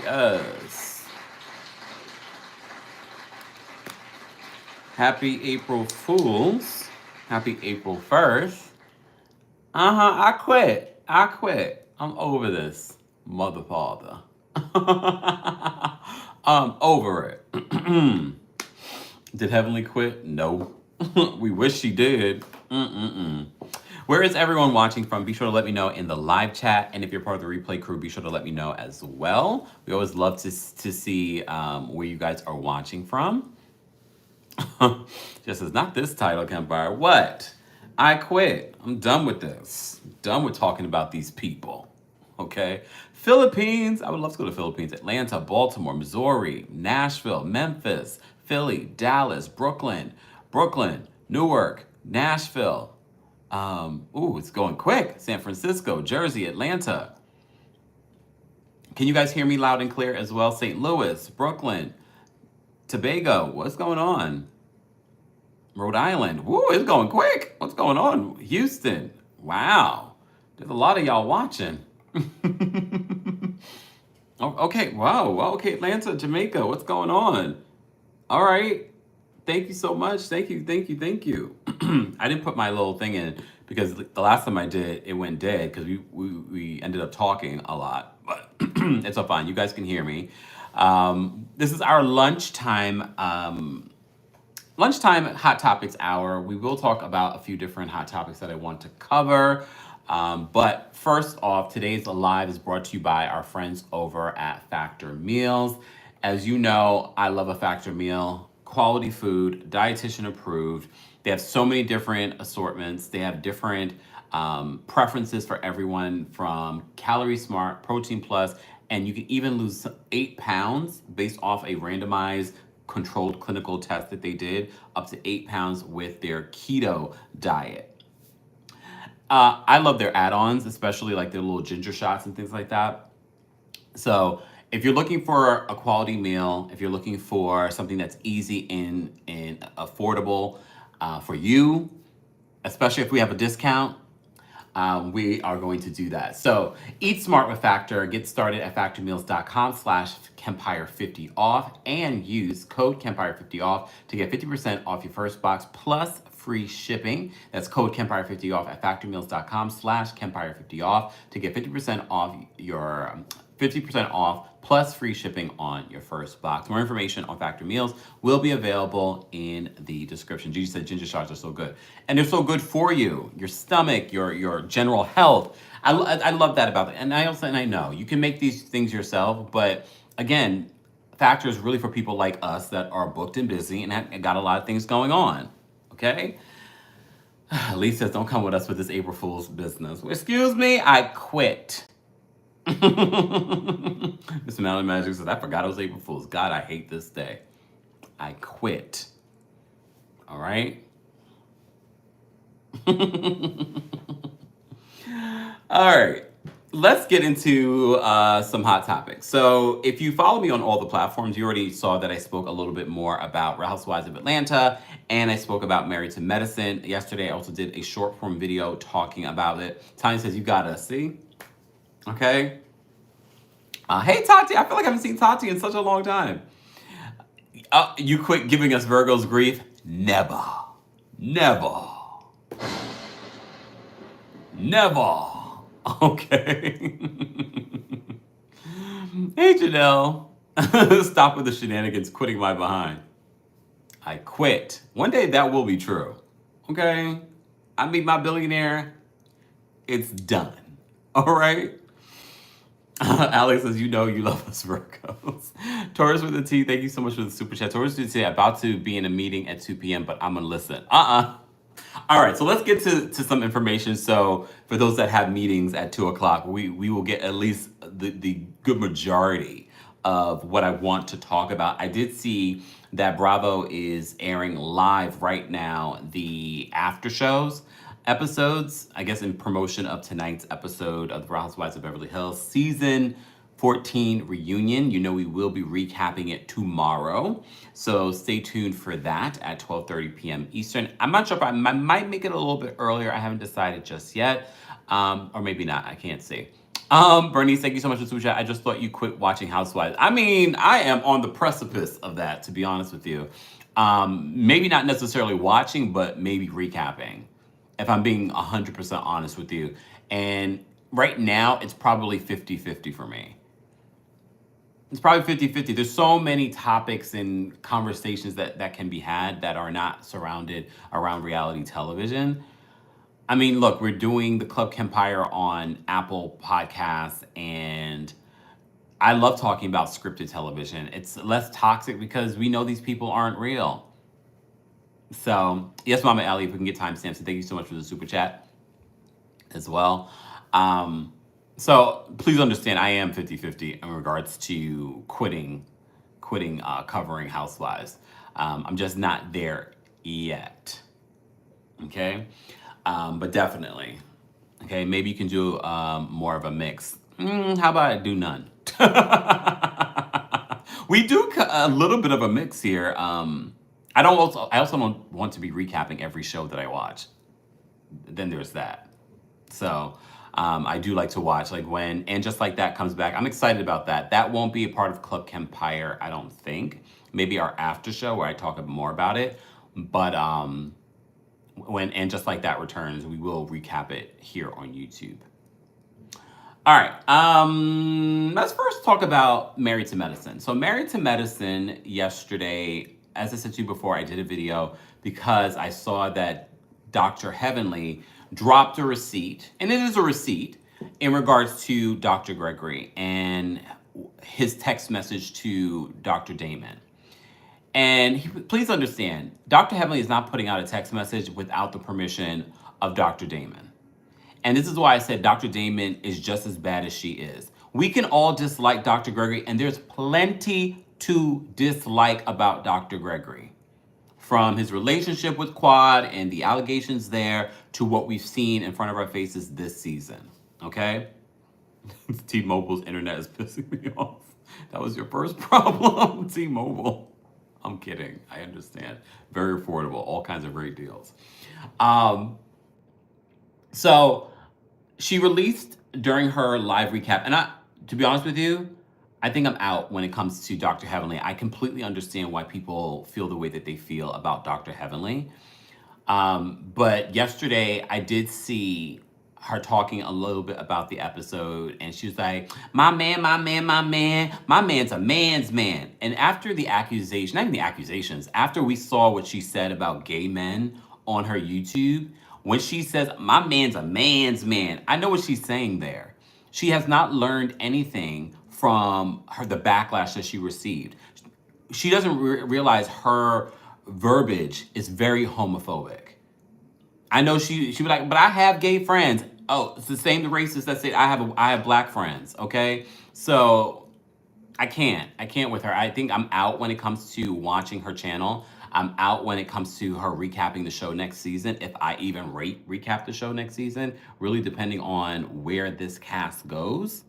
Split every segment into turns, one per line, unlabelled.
Yes. Happy April Fools. Happy April 1st. I quit. I quit. I'm over this. Mother father. I'm over it. Did Heavenly quit? No. We wish she did. Mm-mm-mm. Where is everyone watching from? Be sure to let me know in the live chat. And if you're part of the replay crew, be sure to let me know as well. We always love to see where you guys are watching from. Just as not this title, Kempire. What? I quit. I'm done with this. Done with talking about these people. Okay. Philippines. I would love to go to Philippines. Atlanta, Baltimore, Missouri, Nashville, Memphis, Philly, Dallas, Brooklyn, Newark, Nashville. It's going quick. San Francisco, Jersey, Atlanta. Can you guys hear me loud and clear as well? St. Louis, Brooklyn, Tobago. What's going on? Rhode Island. Woo, it's going quick. What's going on? Houston. Wow. There's a lot of y'all watching. Oh, okay. Wow. Well, okay. Atlanta, Jamaica. What's going on? All right. Thank you so much. Thank you. Thank you. Thank you. I didn't put my little thing in because the last time I did, it went dead because we ended up talking a lot. But it's all fine. You guys can hear me. This is our lunchtime hot topics hour. We will talk about a few different hot topics that I want to cover. But first off, today's live is brought to you by our friends over at Factor Meals. As you know, I love a Factor meal. Quality food, dietitian approved. They have so many different assortments. They have different preferences for everyone, from Calorie Smart, Protein Plus, and you can even lose 8 pounds based off a randomized controlled clinical test that they did, up to 8 pounds with their keto diet. I love their add-ons, especially like their little ginger shots and things like that. So if you're looking for a quality meal, if you're looking for something that's easy and affordable for you, especially if we have a discount, we are going to do that. So eat smart with Factor. Get started at factormeals.com/Kempire50off and use code Kempire50off to get 50% off your first box plus free shipping. That's code Kempire50off at factormeals.com/Kempire50off to get 50% off your 50% off plus free shipping on your first box. More information on Factor Meals will be available in the description. Gigi said ginger shots are so good. And they're so good for you, your stomach, your general health. I love that about it. And I know you can make these things yourself, but again, Factor is really for people like us that are booked and busy and got a lot of things going on. Okay? Lee says, don't come with us with this April Fool's business. Excuse me, I quit. Mr. Mountain Magic says, I forgot it was April Fool's. God, I hate this day. I quit. All right? All right. Let's get into some hot topics. So if you follow me on all the platforms, you already saw that I spoke a little bit more about Real Housewives of Atlanta, and I spoke about Married to Medicine. Yesterday, I also did a short form video talking about it. Tanya says, you got us, see? Okay. Hey, Tati. I feel like I haven't seen Tati in such a long time. You quit giving us Virgos grief? Never. Never. Never. Okay. Hey, Janelle. Stop with the shenanigans, quitting my behind. I quit. One day that will be true. Okay? I meet my billionaire. It's done. All right? Alex says, you know you love us Virgos. Taurus with a T, thank you so much for the super chat. Taurus did say, about to be in a meeting at 2 p.m., but I'm going to listen. All right, so let's get to some information. So for those that have meetings at 2 o'clock, we will get at least the good majority of what I want to talk about. I did see that Bravo is airing live right now the after shows episodes, I guess in promotion of tonight's episode of The Real Housewives of Beverly Hills season 14 reunion. You know, we will be recapping it tomorrow, so stay tuned for that at 12:30 p.m. Eastern. I'm not sure if I might make it a little bit earlier. I haven't decided just yet, or maybe not. I can't see. Bernice, thank you so much for the super chat. I just thought you quit watching Housewives. I mean, I am on the precipice of that, to be honest with you. Maybe not necessarily watching, but maybe recapping, if I'm being 100% honest with you. And right now, it's probably 50-50 for me. It's probably 50-50. There's so many topics and conversations that can be had that are not surrounded around reality television. I mean, look, we're doing the Club Kempire on Apple Podcasts, and I love talking about scripted television. It's less toxic because we know these people aren't real. So, yes, Mama Ellie, if we can get timestamps, so thank you so much for the super chat as well. So please understand, I am 50-50 in regards to quitting covering Housewives. I'm just not there yet. Okay? But definitely. Okay, maybe you can do more of a mix. How about I do none? We do a little bit of a mix here. I also don't want to be recapping every show that I watch. Then there's that. So I do like to watch, like, when And Just Like That comes back. I'm excited about that. That won't be a part of Club Kempire, I don't think. Maybe our after show where I talk a bit more about it. But when And Just Like That returns, we will recap it here on YouTube. All right. Let's first talk about Married to Medicine. So Married to Medicine yesterday, as I said to you before, I did a video because I saw that Dr. Heavenly dropped a receipt, and it is a receipt, in regards to Dr. Gregory and his text message to Dr. Damon. And please understand, Dr. Heavenly is not putting out a text message without the permission of Dr. Damon. And this is why I said Dr. Damon is just as bad as she is. We can all dislike Dr. Gregory, and there's plenty to dislike about Dr. Gregory. From his relationship with Quad and the allegations there to what we've seen in front of our faces this season. Okay? T-Mobile's internet is pissing me off. That was your first problem, T-Mobile. I'm kidding. I understand. Very affordable. All kinds of great deals. So she released during her live recap, and to be honest with you, I think I'm out when it comes to Dr. Heavenly. I completely understand why people feel the way that they feel about Dr. Heavenly. But yesterday, I did see her talking a little bit about the episode, and she was like, my man's a man's man. And after the accusation, not even the accusations, after we saw what she said about gay men on her YouTube, when she says, my man's a man's man, I know what she's saying there. She has not learned anything from the backlash that she received. She doesn't realize her verbiage is very homophobic. I know she was like, but I have gay friends. Oh, it's the same racist that say I have black friends. Okay, so I can't with her. I think I'm out when it comes to watching her channel. I'm out when it comes to her recapping the show next season, if I even recap the show next season, really depending on where this cast goes.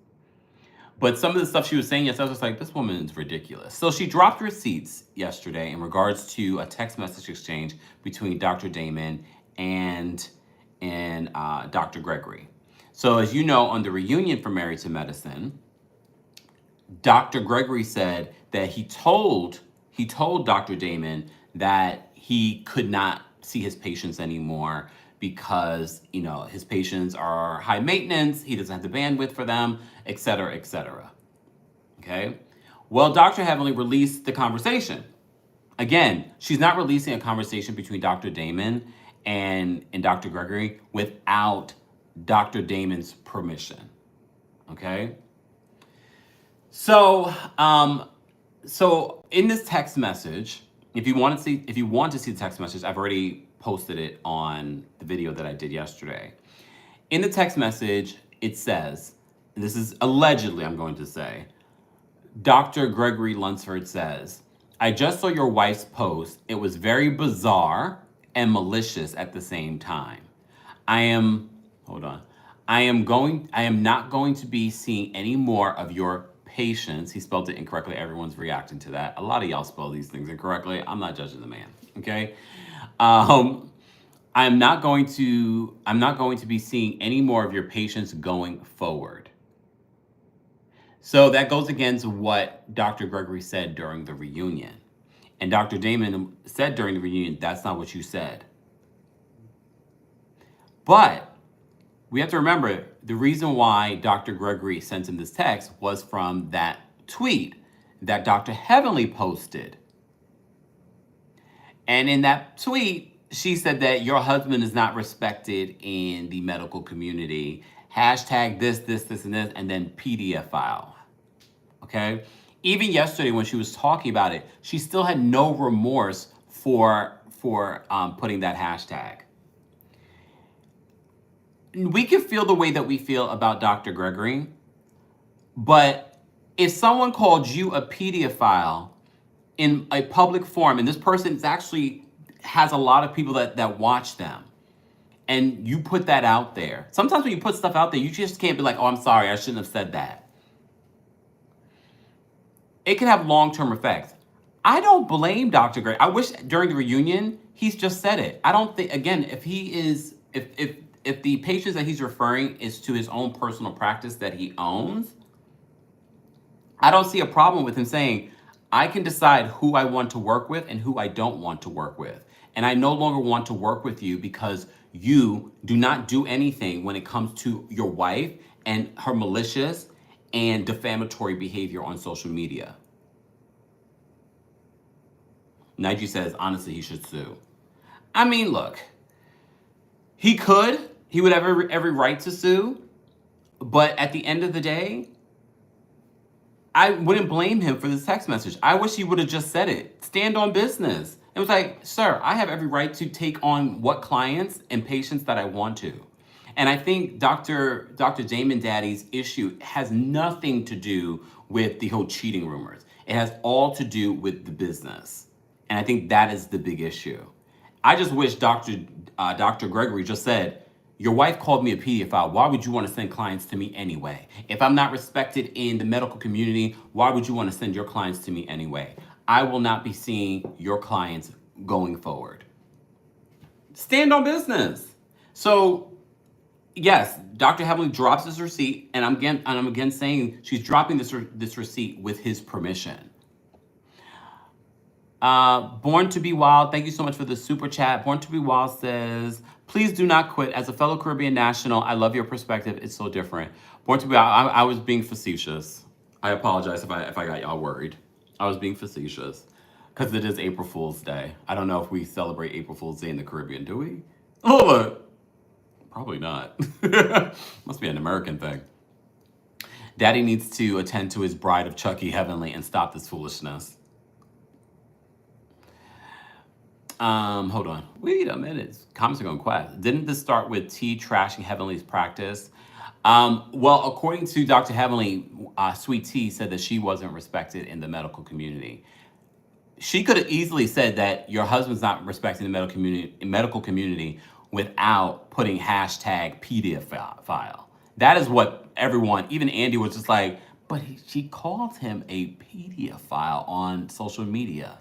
But some of the stuff she was saying yesterday, I was just like, this woman is ridiculous. So she dropped receipts yesterday in regards to a text message exchange between Dr. Damon and Dr. Gregory. So as you know, on the reunion for Married to Medicine, Dr. Gregory said that he told Dr. Damon that he could not see his patients anymore because, his patients are high maintenance, he doesn't have the bandwidth for them, et cetera, et cetera. Okay? Well, Dr. Heavenly released the conversation. Again, she's not releasing a conversation between Dr. Damon and Dr. Gregory without Dr. Damon's permission. Okay? So in this text message, if you want to see the text message, I've already posted it on the video that I did yesterday. In the text message, it says, and this is allegedly, I'm going to say, Dr. Gregory Lunsford says, I just saw your wife's post. It was very bizarre and malicious at the same time. I am not going to be seeing any more of your patients. He spelled it incorrectly. Everyone's reacting to that. A lot of y'all spell these things incorrectly. I'm not judging the man. Okay. I'm not going to be seeing any more of your patients going forward. So that goes against what Dr. Gregory said during the reunion. And Dr. Damon said during the reunion, that's not what you said. But we have to remember the reason why Dr. Gregory sent him this text was from that tweet that Dr. Heavenly posted. And in that tweet, she said that your husband is not respected in the medical community. Hashtag this, and then PDF file. Okay? Even yesterday when she was talking about it, she still had no remorse for putting that hashtag. We can feel the way that we feel about Dr. Gregory, but if someone called you a pedophile in a public forum, and this person is actually has a lot of people that watch them, and you put that out there. Sometimes when you put stuff out there, you just can't be like, oh, I'm sorry, I shouldn't have said that. It can have long-term effects. I don't blame Dr. Gray. I wish during the reunion, he's just said it. I don't think, again, if the patients that he's referring is to his own personal practice that he owns, I don't see a problem with him saying, I can decide who I want to work with and who I don't want to work with. And I no longer want to work with you because you do not do anything when it comes to your wife and her malicious and defamatory behavior on social media. Nige says, honestly, he should sue. I mean, look, he would have every right to sue, but at the end of the day, I wouldn't blame him for this text message. I wish he would have just said it. Stand on business. It was like, sir, I have every right to take on what clients and patients that I want to. And I think Dr. Damon Daddy's issue has nothing to do with the whole cheating rumors. It has all to do with the business. And I think that is the big issue. I just wish Dr. Gregory just said, your wife called me a pedophile. Why would you want to send clients to me anyway? If I'm not respected in the medical community, why would you want to send your clients to me anyway? I will not be seeing your clients going forward. Stand on business. So, yes, Dr. Heavenly drops this receipt, and I'm again saying she's dropping this receipt with his permission. Born to be Wild, thank you so much for the super chat. Born to be Wild says, please do not quit. As a fellow Caribbean national, I love your perspective. It's so different. Born to be Wild, I was being facetious. I apologize if I got y'all worried. I was being facetious because it is April Fool's Day. I don't know if we celebrate April Fool's Day in the Caribbean, do we? Oh, look. Probably not. Must be an American thing. Daddy needs to attend to his bride of Chucky Heavenly and stop this foolishness. Hold on. Wait a minute. Comments are going quiet. Didn't this start with T trashing Heavenly's practice? Well, according to Dr. Heavenly, Sweet T said that she wasn't respected in the medical community. She could have easily said that your husband's not respecting the medical community without putting hashtag pedophile. That is what everyone, even Andy, was just like, but she called him a pedophile on social media.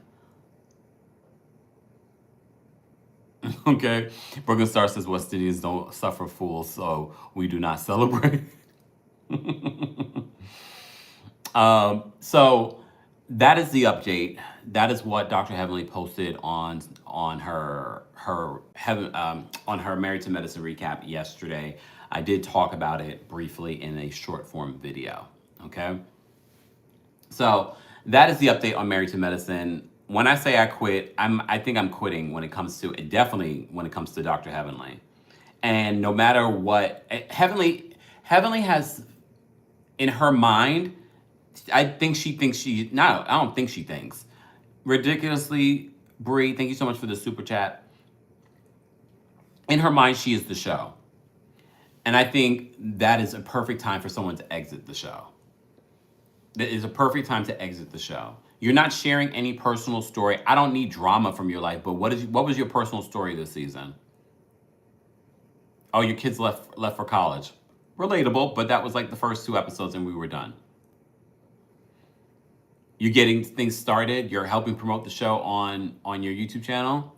Okay. Brooklyn Star says West Indians don't suffer fools, so we do not celebrate. So that is the update. That is what Dr. Heavenly posted on her Married to Medicine recap yesterday. I did talk about it briefly in a short form video. Okay. So that is the update on Married to Medicine. When I say I quit, I think I'm quitting when it comes to Dr. Heavenly. And no matter what, Heavenly has in her mind, I don't think she thinks. Ridiculously, Bree, thank you so much for the super chat. In her mind, she is the show. And I think that is a perfect time for someone to exit the show. That is a perfect time to exit the show. You're not sharing any personal story. I don't need drama from your life, but what was your personal story this season? Oh, your kids left for college. Relatable, but that was like the first 2 episodes and we were done. You're getting things started. You're helping promote the show on your YouTube channel.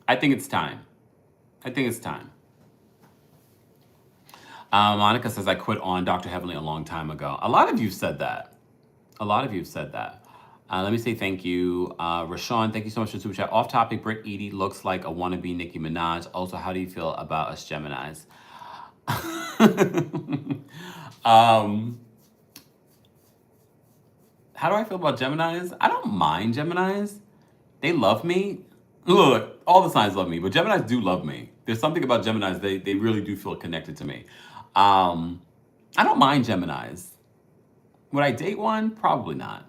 I think it's time. Monica says, I quit on Dr. Heavenly a long time ago. A lot of you said that. A lot of you have said that. Let me say thank you. Rashawn, thank you so much for the super chat. Off topic, Britt Edie looks like a wannabe Nicki Minaj. Also, how do you feel about us Geminis? um, how do I feel about Geminis? I don't mind Geminis. They love me. Look, all the signs love me, but Geminis do love me. There's something about Geminis, they really do feel connected to me. I don't mind Geminis. Would I date one? Probably not.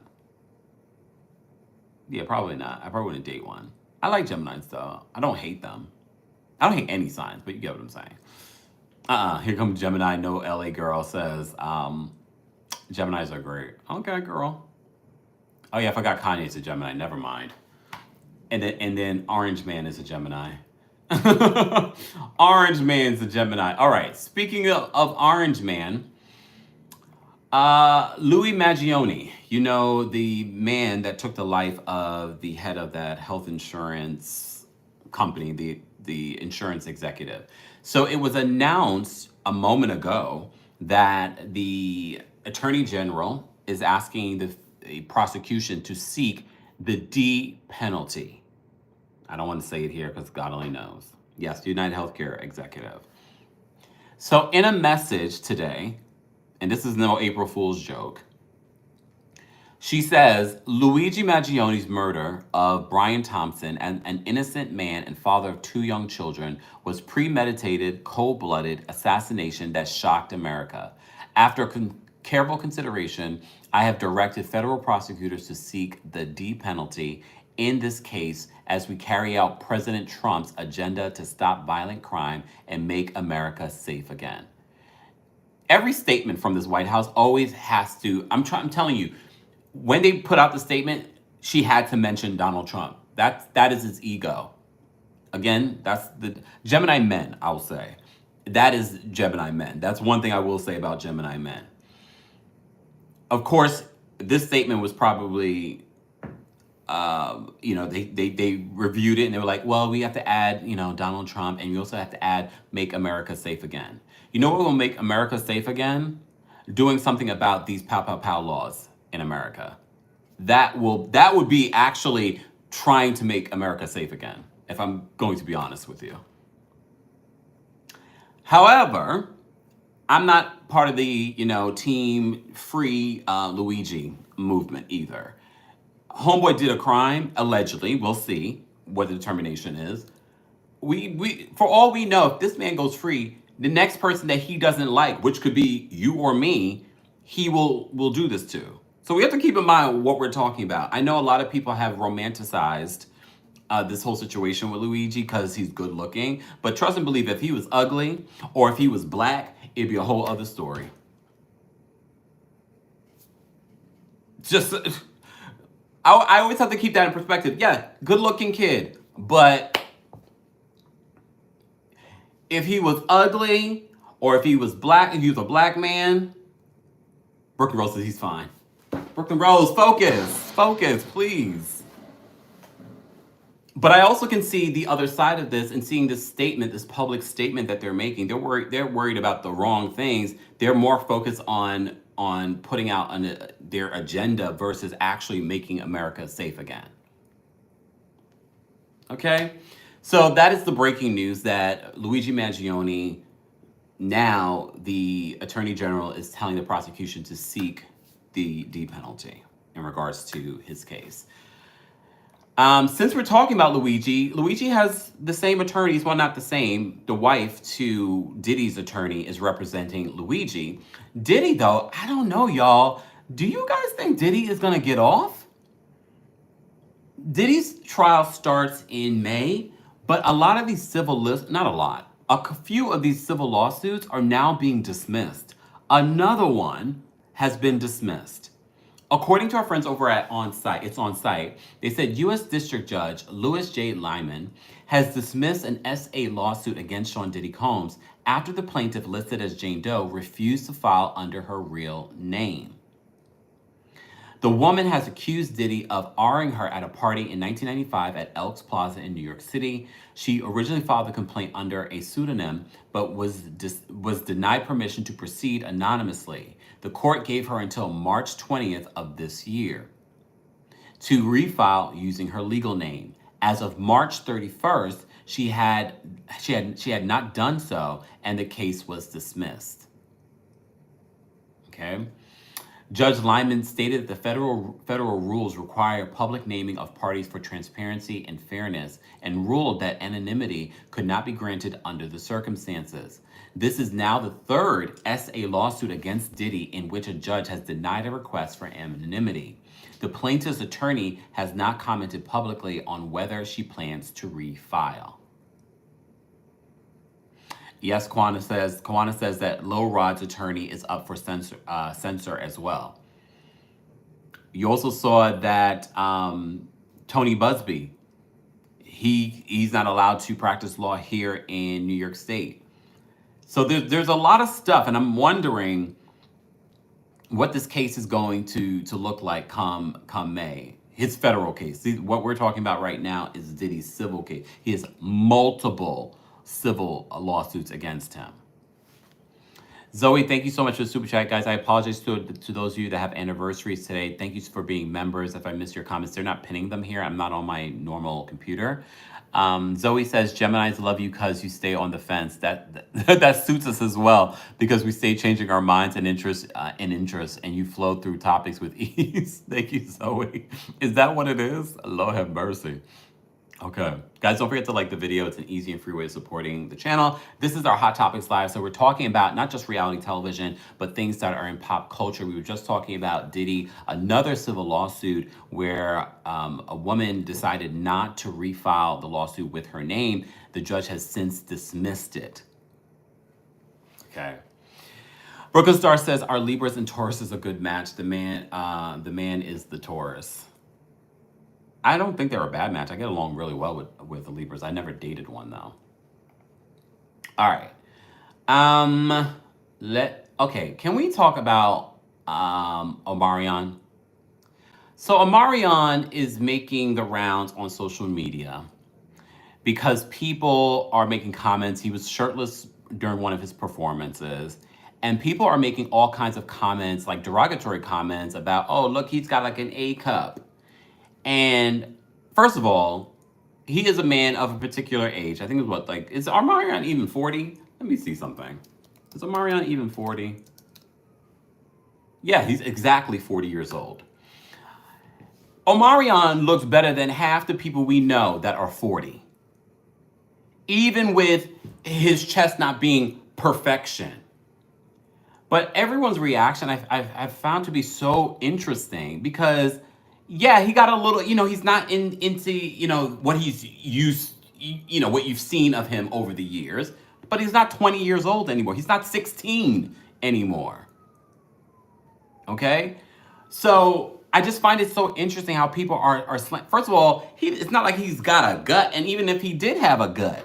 Yeah, probably not. I probably wouldn't date one. I like Geminis though. I don't hate them. I don't hate any signs, but you get what I'm saying. Here comes Gemini. No LA girl says, Geminis are great. Okay, girl. Oh yeah, I forgot Kanye's a Gemini. Never mind. And then Orange Man is a Gemini. Orange Man's a Gemini. All right. Speaking of Orange Man, Louis Maggioni, you know, the man that took the life of the head of that health insurance company, the insurance executive. So it was announced a moment ago that the Attorney General is asking the prosecution to seek the D penalty. I don't want to say it here because God only knows. Yes, the United Healthcare executive. So in a message today, and this is no April Fool's joke, she says Luigi Maggioni's murder of Brian Thompson, an innocent man and father of 2 young children, was premeditated, cold-blooded assassination that shocked America. After careful consideration, I have directed federal prosecutors to seek the D penalty in this case as we carry out President Trump's agenda to stop violent crime and make America safe again. Every statement from this White House always has to, I'm telling you, when they put out the statement, she had to mention Donald Trump. That is his ego. Again, that's the Gemini men, I'll say. That is Gemini men. That's one thing I will say about Gemini men. Of course, this statement was probably, they reviewed it and they were like, well, we have to add, Donald Trump, and we also have to add make America safe again. You know what will make America safe again? Doing something about these pow pow pow laws in America. That would be actually trying to make America safe again, if I'm going to be honest with you. However, I'm not part of the, team free Luigi movement either. Homeboy did a crime, allegedly. We'll see what the determination is. We for all we know, if this man goes free, the next person that he doesn't like, which could be you or me, he will do this to. So we have to keep in mind what we're talking about. I know a lot of people have romanticized this whole situation with Luigi because he's good looking, but trust and believe, if he was ugly or if he was black, it'd be a whole other story. Just, I always have to keep that in perspective. Yeah, good looking kid, but if he was ugly or if he was black, if he was a black man, Brooklyn Rose says he's fine. Brooklyn Rose, focus, please. But I also can see the other side of this and seeing this statement, this public statement that they're making. They're worried about the wrong things. They're more focused on putting out their agenda versus actually making America safe again. Okay? So that is the breaking news that Luigi Maggioni, now the Attorney General, is telling the prosecution to seek the D penalty in regards to his case. Since we're talking about Luigi has the same attorneys. Well, not the same. The wife to Diddy's attorney is representing Luigi. Diddy, though, I don't know, y'all. Do you guys think Diddy is going to get off? Diddy's trial starts in May, but a lot of these a few of these civil lawsuits are now being dismissed. Another one has been dismissed. According to our friends over at On Site, they said U.S. District Judge Louis J. Lyman has dismissed an SA lawsuit against Sean Diddy Combs after the plaintiff, listed as Jane Doe, refused to file under her real name. The woman has accused Diddy of R-ing her at a party in 1995 at Elks Plaza in New York City. She originally filed the complaint under a pseudonym, but was denied permission to proceed anonymously. The court gave her until March 20th of this year to refile using her legal name. As of March 31st, she had not done so, and the case was dismissed. Okay. Judge Lyman stated that the federal rules require public naming of parties for transparency and fairness, and ruled that anonymity could not be granted under the circumstances. This is now the third SA lawsuit against Diddy in which a judge has denied a request for anonymity. The plaintiff's attorney has not commented publicly on whether she plans to refile. Yes, Kwana says that Lil Rod's attorney is up for censor as well. You also saw that Tony Busby, he's not allowed to practice law here in New York State. So there's a lot of stuff, and I'm wondering what this case is going to look like come May. His federal case. See, what we're talking about right now is Diddy's civil case. He has multiple civil lawsuits against him. Zoe, thank you so much for the super chat, guys. I apologize to those of you that have anniversaries today. Thank you for being members. If I missed your comments, they're not pinning them here. I'm not on my normal computer. Zoe says, Geminis love you because you stay on the fence. That suits us as well, because we stay changing our minds and interests, and you flow through topics with ease. Thank you, Zoe. Is that what it is? Lord have mercy. Okay. Guys, don't forget to like the video. It's an easy and free way of supporting the channel. This is our Hot Topics Live. So we're talking about not just reality television, but things that are in pop culture. We were just talking about Diddy, another civil lawsuit where a woman decided not to refile the lawsuit with her name. The judge has since dismissed it. Okay. Brooklyn Star says, our Libras and Taurus is a good match. The man is the Taurus. I don't think they're a bad match. I get along really well with the Libras. I never dated one, though. All right. Okay, can we talk about Omarion? So Omarion is making the rounds on social media because people are making comments. He was shirtless during one of his performances, and people are making all kinds of comments, like derogatory comments about, oh, look, he's got like an A cup. And first of all, he is a man of a particular age. I think it's what, like, is Omarion even 40? Let me see something. Is Omarion even 40? Yeah, he's exactly 40 years old. Omarion looks better than half the people we know that are 40. Even with his chest not being perfection. But everyone's reaction I've found to be so interesting because, yeah, he got a little, he's not into, what he's used, what you've seen of him over the years, but he's not 20 years old anymore. He's not 16 anymore. Okay? So I just find it so interesting how people are first of all, it's not like he's got a gut, and even if he did have a gut,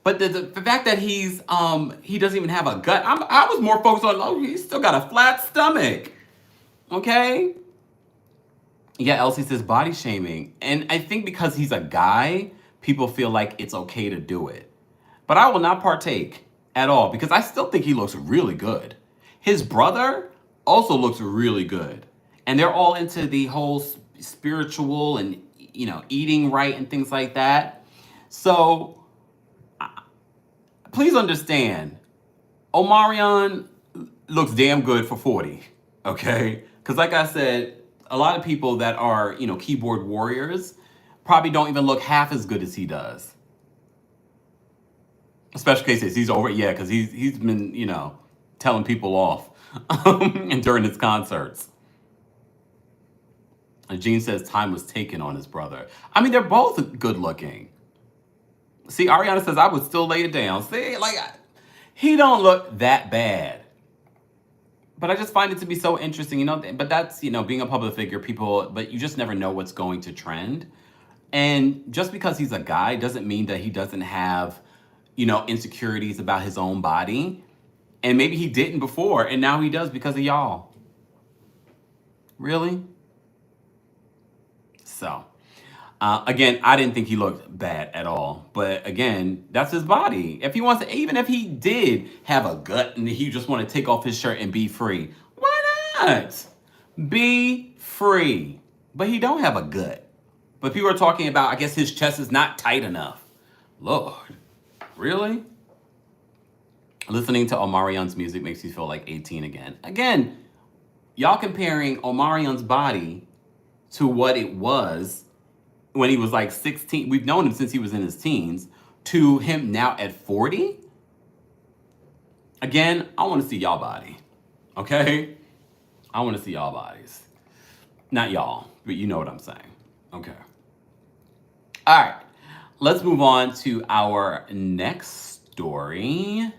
but the fact that he doesn't even have a gut, I was more focused on, oh, he's still got a flat stomach. Okay? Yeah, Elsie says body shaming. And I think because he's a guy, people feel like it's okay to do it. But I will not partake at all because I still think he looks really good. His brother also looks really good. And they're all into the whole spiritual and, eating right and things like that. So please understand, Omarion looks damn good for 40, okay? Because like I said, a lot of people that are, keyboard warriors probably don't even look half as good as he does. Special cases, he's over, yeah, because he's been, telling people off and during his concerts. And Gene says time was taken on his brother. I mean, they're both good looking. See, Ariana says I would still lay it down. See, he don't look that bad. But I just find it to be so interesting, but that's, being a public figure, but you just never know what's going to trend. And just because he's a guy doesn't mean that he doesn't have, insecurities about his own body. And maybe he didn't before, and now he does because of y'all. Really? So, again, I didn't think he looked bad at all. But again, that's his body. If he wants to, even if he did have a gut and he just want to take off his shirt and be free, why not? Be free. But he don't have a gut. But people are talking about, I guess his chest is not tight enough. Lord, really? Listening to Omarion's music makes you feel like 18 again. Again, y'all comparing Omarion's body to what it was when he was like 16. We've known him since he was in his teens, to him now at 40. Again, I want to see y'all body. Okay? I want to see y'all bodies. Not y'all, but you know what I'm saying. Okay. All right. Let's move on to our next story.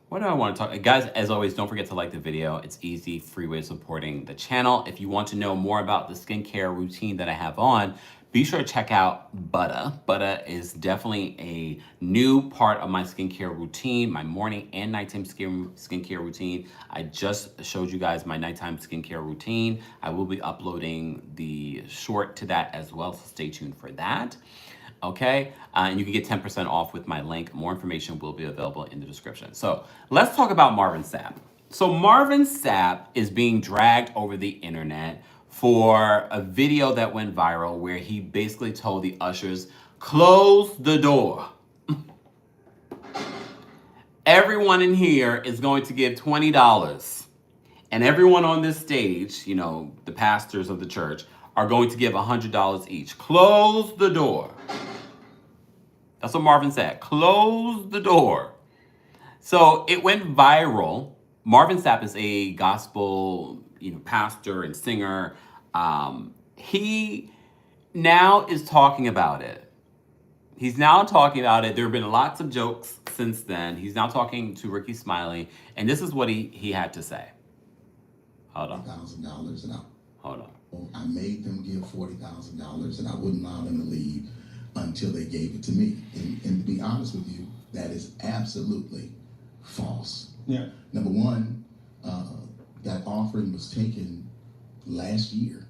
What do I want to talk? Guys, as always, don't forget to like the video. It's easy, free way of supporting the channel. If you want to know more about the skincare routine that I have on, be sure to check out Butter. Butter is definitely a new part of my skincare routine, my morning and nighttime skincare routine. I just showed you guys my nighttime skincare routine. I will be uploading the short to that as well, so stay tuned for that. Okay, and you can get 10% off with my link. More information will be available in the description. So let's talk about Marvin Sapp. So Marvin Sapp is being dragged over the internet for a video that went viral where he basically told the ushers, close the door. Everyone in here is going to give $20. And everyone on this stage, you know, the pastors of the church, are going to give $100 each. Close the door. That's what Marvin said. Close the door. So it went viral. Marvin Sapp is a gospel, pastor and singer. He now is talking about it. He's now talking about it. There have been lots of jokes since then. He's now talking to Ricky Smiley, and this is what he had to say. Hold on.
$1,000 and
Hold on.
I made them give $40,000, and I wouldn't allow them to leave until they gave it to me. And to be honest with you, that is absolutely false.
Yeah.
Number one, that offering was taken last year.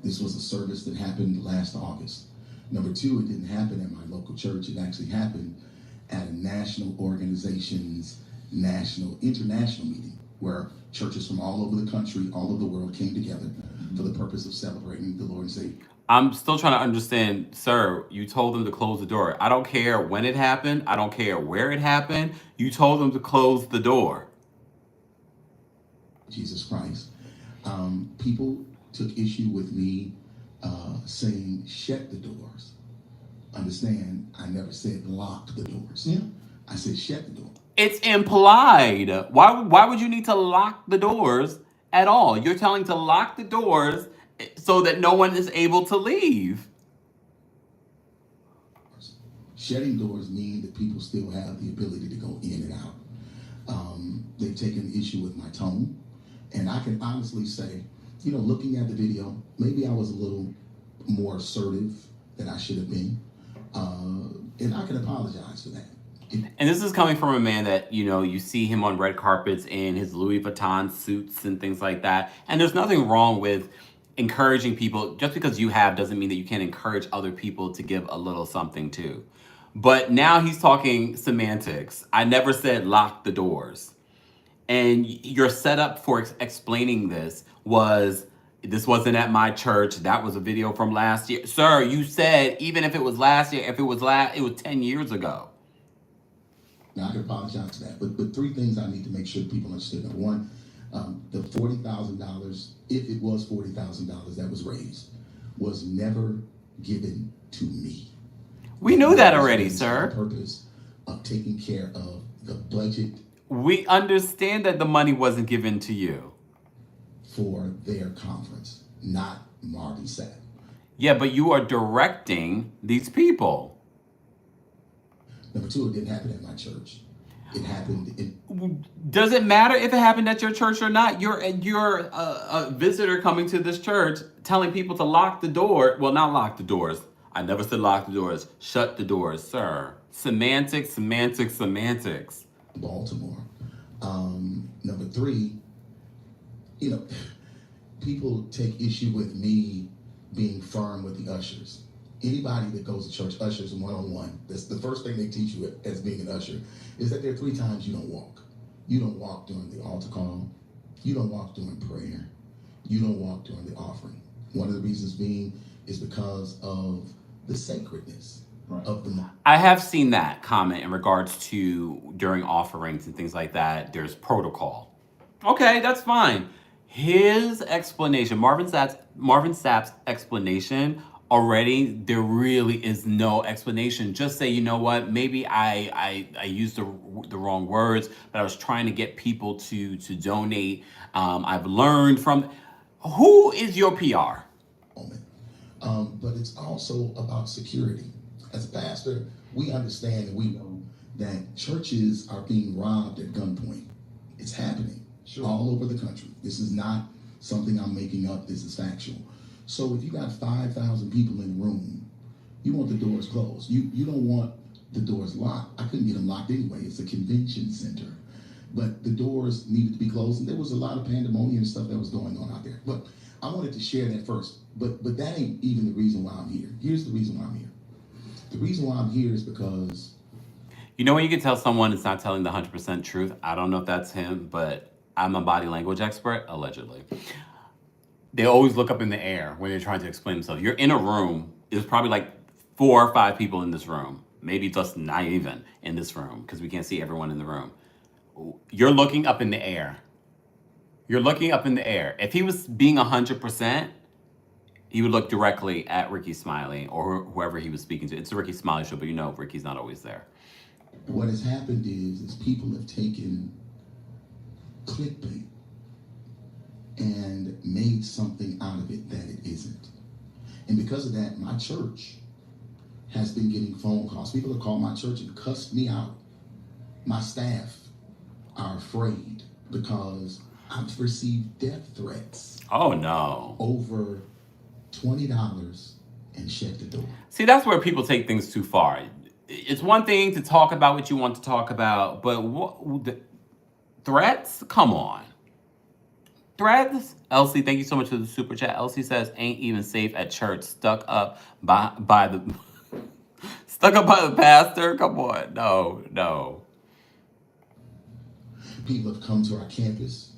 This was a service that happened last August. Number two, it didn't happen at my local church. It actually happened at a national organization's international meeting where churches from all over the country, all over the world came together for the purpose of celebrating the Lord and Savior.
I'm still trying to understand, sir, you told them to close the door. I don't care when it happened. I don't care where it happened. You told them to close the door.
Jesus Christ. People took issue with me saying, shut the doors. Understand, I never said lock the doors.
Yeah.
I said, shut the door.
It's implied. Why would you need to lock the doors at all? You're telling to lock the doors so that no one is able to leave.
Shutting doors mean that people still have the ability to go in and out. They've taken issue with my tone. And I can honestly say, looking at the video, maybe I was a little more assertive than I should have been. And I can apologize for that.
And this is coming from a man that, you see him on red carpets in his Louis Vuitton suits and things like that. And there's nothing wrong with encouraging people. Just because you have doesn't mean that you can't encourage other people to give a little something too. But now he's talking semantics. I never said lock the doors. And your setup for explaining this wasn't at my church. That was a video from last year. Sir, you said even if it was last year, it was 10 years ago.
Now, I can apologize for that, but three things I need to make sure people understand. Number one, the $40,000, if it was $40,000 that was raised, was never given to me.
We knew that already, sir.
For the purpose of taking care of the budget.
We understand that the money wasn't given to you.
For their conference, not Marvin Sapp.
Yeah, but you are directing these people.
Number two, it didn't happen at my church. It happened.
Does it matter if it happened at your church or not? You're a visitor coming to this church telling people to lock the door. Well, not lock the doors. I never said lock the doors. Shut the doors, sir. Semantics.
Baltimore. Number three, people take issue with me being firm with the ushers. Anybody that goes to church, ushers one-on-one, that's the first thing they teach you as being an usher, is that there are 3 times you don't walk. You don't walk during the altar call. You don't walk during prayer. You don't walk during the offering. One of the reasons being is because of the sacredness of the moment.
I have seen that comment in regards to during offerings and things like that, there's protocol. Okay, that's fine. His explanation, Marvin Sapp's explanation, already there really is no explanation. Just say, you know what, maybe I used the wrong words, but I was trying to get people to donate. I've learned from. Who is your PR?
But it's also about security. As a pastor, we understand and we know that churches are being robbed at gunpoint. It's happening all over the country. This is not something I'm making up. This is factual. So if you got 5,000 people in the room, you want the doors closed. You don't want the doors locked. I couldn't get them locked anyway. It's a convention center. But the doors needed to be closed, and there was a lot of pandemonium stuff that was going on out there. But I wanted to share that first. But that ain't even the reason why I'm here. Here's the reason why I'm here. The reason why I'm here is because...
You know when you can tell someone is not telling the 100% truth? I don't know if that's him, but I'm a body language expert, allegedly. They always look up in the air when they're trying to explain themselves. You're in a room. There's probably like 4 or 5 people in this room. Maybe just not even in this room because we can't see everyone in the room. You're looking up in the air. You're looking up in the air. If he was being 100%, he would look directly at Ricky Smiley or whoever he was speaking to. It's the Ricky Smiley show, but you know Ricky's not always there.
What has happened is people have taken clickbait and made something out of it that it isn't. And because of that, my church has been getting phone calls. People have called my church and cussed me out. My staff are afraid because I've received death threats.
Oh no.
Over $20 and shut the door.
See, that's where people take things too far. It's one thing to talk about what you want to talk about, but the threats? Come on. Threats? Elsie, thank you so much for the super chat. Elsie says, ain't even safe at church. Stuck up by the pastor? Come on. No.
People have come to our campus.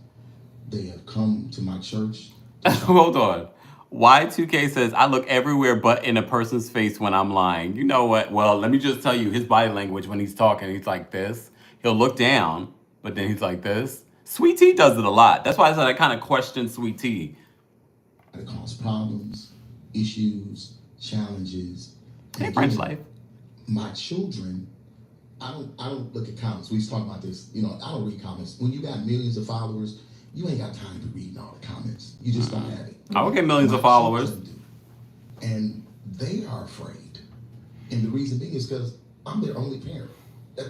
They have come to my church.
Hold on. Y2K says, I look everywhere but in a person's face when I'm lying. You know what? Well, let me just tell you his body language when he's talking. He's like this. He'll look down, but then he's like this. Sweet Tea does it a lot. That's why I said I kind of question Sweet Tea.
It causes problems, issues, challenges.
Hey, French life.
My children, I don't look at comments. We was talking about this. I don't read comments. When you got millions of followers, you ain't got time to read all the comments. You just don't have it.
I will get millions of followers.
And they are afraid. And the reason being is because I'm their only parent.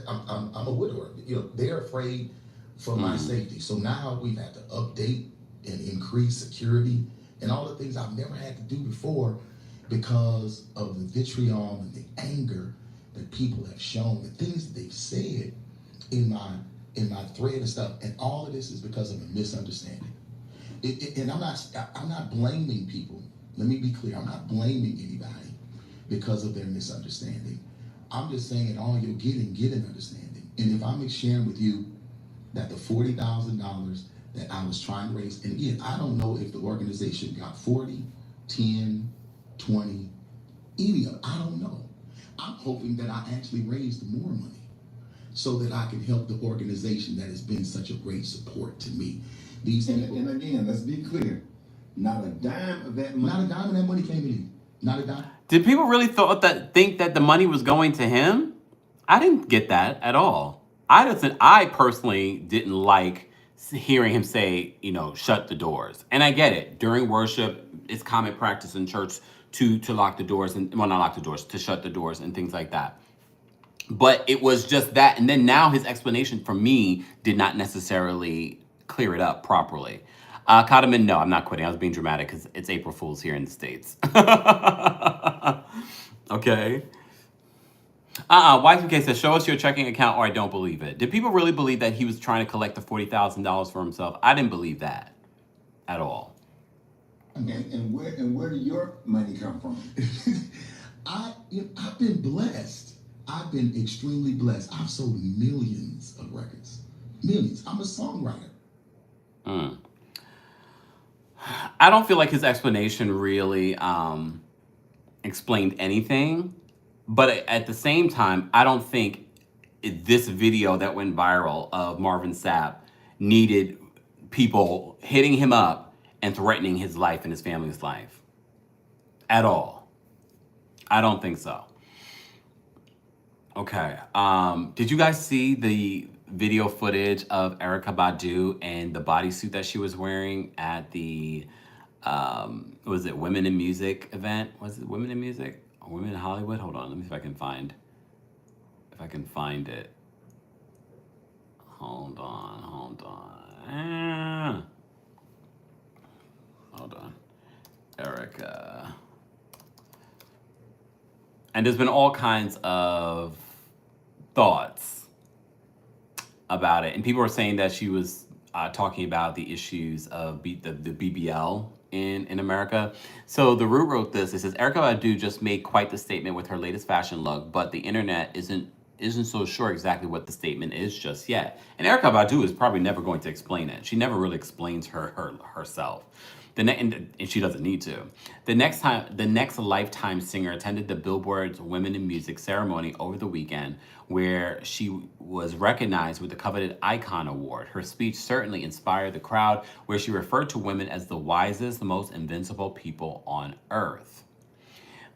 I'm a widower. They're afraid for my safety. So now we've had to update and increase security and all the things I've never had to do before because of the vitriol and the anger that people have shown, the things that they've said in my thread and stuff. And all of this is because of a misunderstanding. And I'm not blaming people. Let me be clear. I'm not blaming anybody because of their misunderstanding. I'm just saying all you'll get an understanding. And if I'm sharing with you that the $40,000 that I was trying to raise, and again, I don't know if the organization got 40, 10, 20, any of it. I don't know. I'm hoping that I actually raised more money so that I can help the organization that has been such a great support to me.
And again, let's be clear. Not a dime of that money.
Not a dime of that money came in. Not a dime.
Did people really think that the money was going to him? I didn't get that at all. I personally didn't like hearing him say, shut the doors. And I get it. During worship, it's common practice in church to lock the doors not lock the doors, to shut the doors and things like that. But it was just that. And then now his explanation for me did not necessarily clear it up properly. Kataman, no, I'm not quitting. I was being dramatic because it's April Fool's here in the States. Okay. Y2K says, show us your checking account or I don't believe it. Did people really believe that he was trying to collect the $40,000 for himself? I didn't believe that at all.
And where did your money come from?
I've been blessed. I've been extremely blessed. I've sold millions of records. Millions. I'm a songwriter.
Mm. I don't feel like his explanation really explained anything. But at the same time, I don't think this video that went viral of Marvin Sapp needed people hitting him up and threatening his life and his family's life at all. I don't think so. Okay. Did you guys see the video footage of Erykah Badu and the bodysuit that she was wearing at the was it Women in Music event? Was it Women in Music? Or Women in Hollywood? Hold on, let me see if I can find it. Hold on. Hold on. Erykah. And there's been all kinds of thoughts about it. And people were saying that she was talking about the issues of the BBL in America. So The Root wrote this. It says, Erykah Badu just made quite the statement with her latest fashion look, but the internet isn't so sure exactly what the statement is just yet. And Erykah Badu is probably never going to explain it. She never really explains herself. And she doesn't need to. The next Lifetime singer attended the Billboard's Women in Music ceremony over the weekend, where she was recognized with the coveted Icon Award. Her speech certainly inspired the crowd, where she referred to women as the wisest, most invincible people on earth.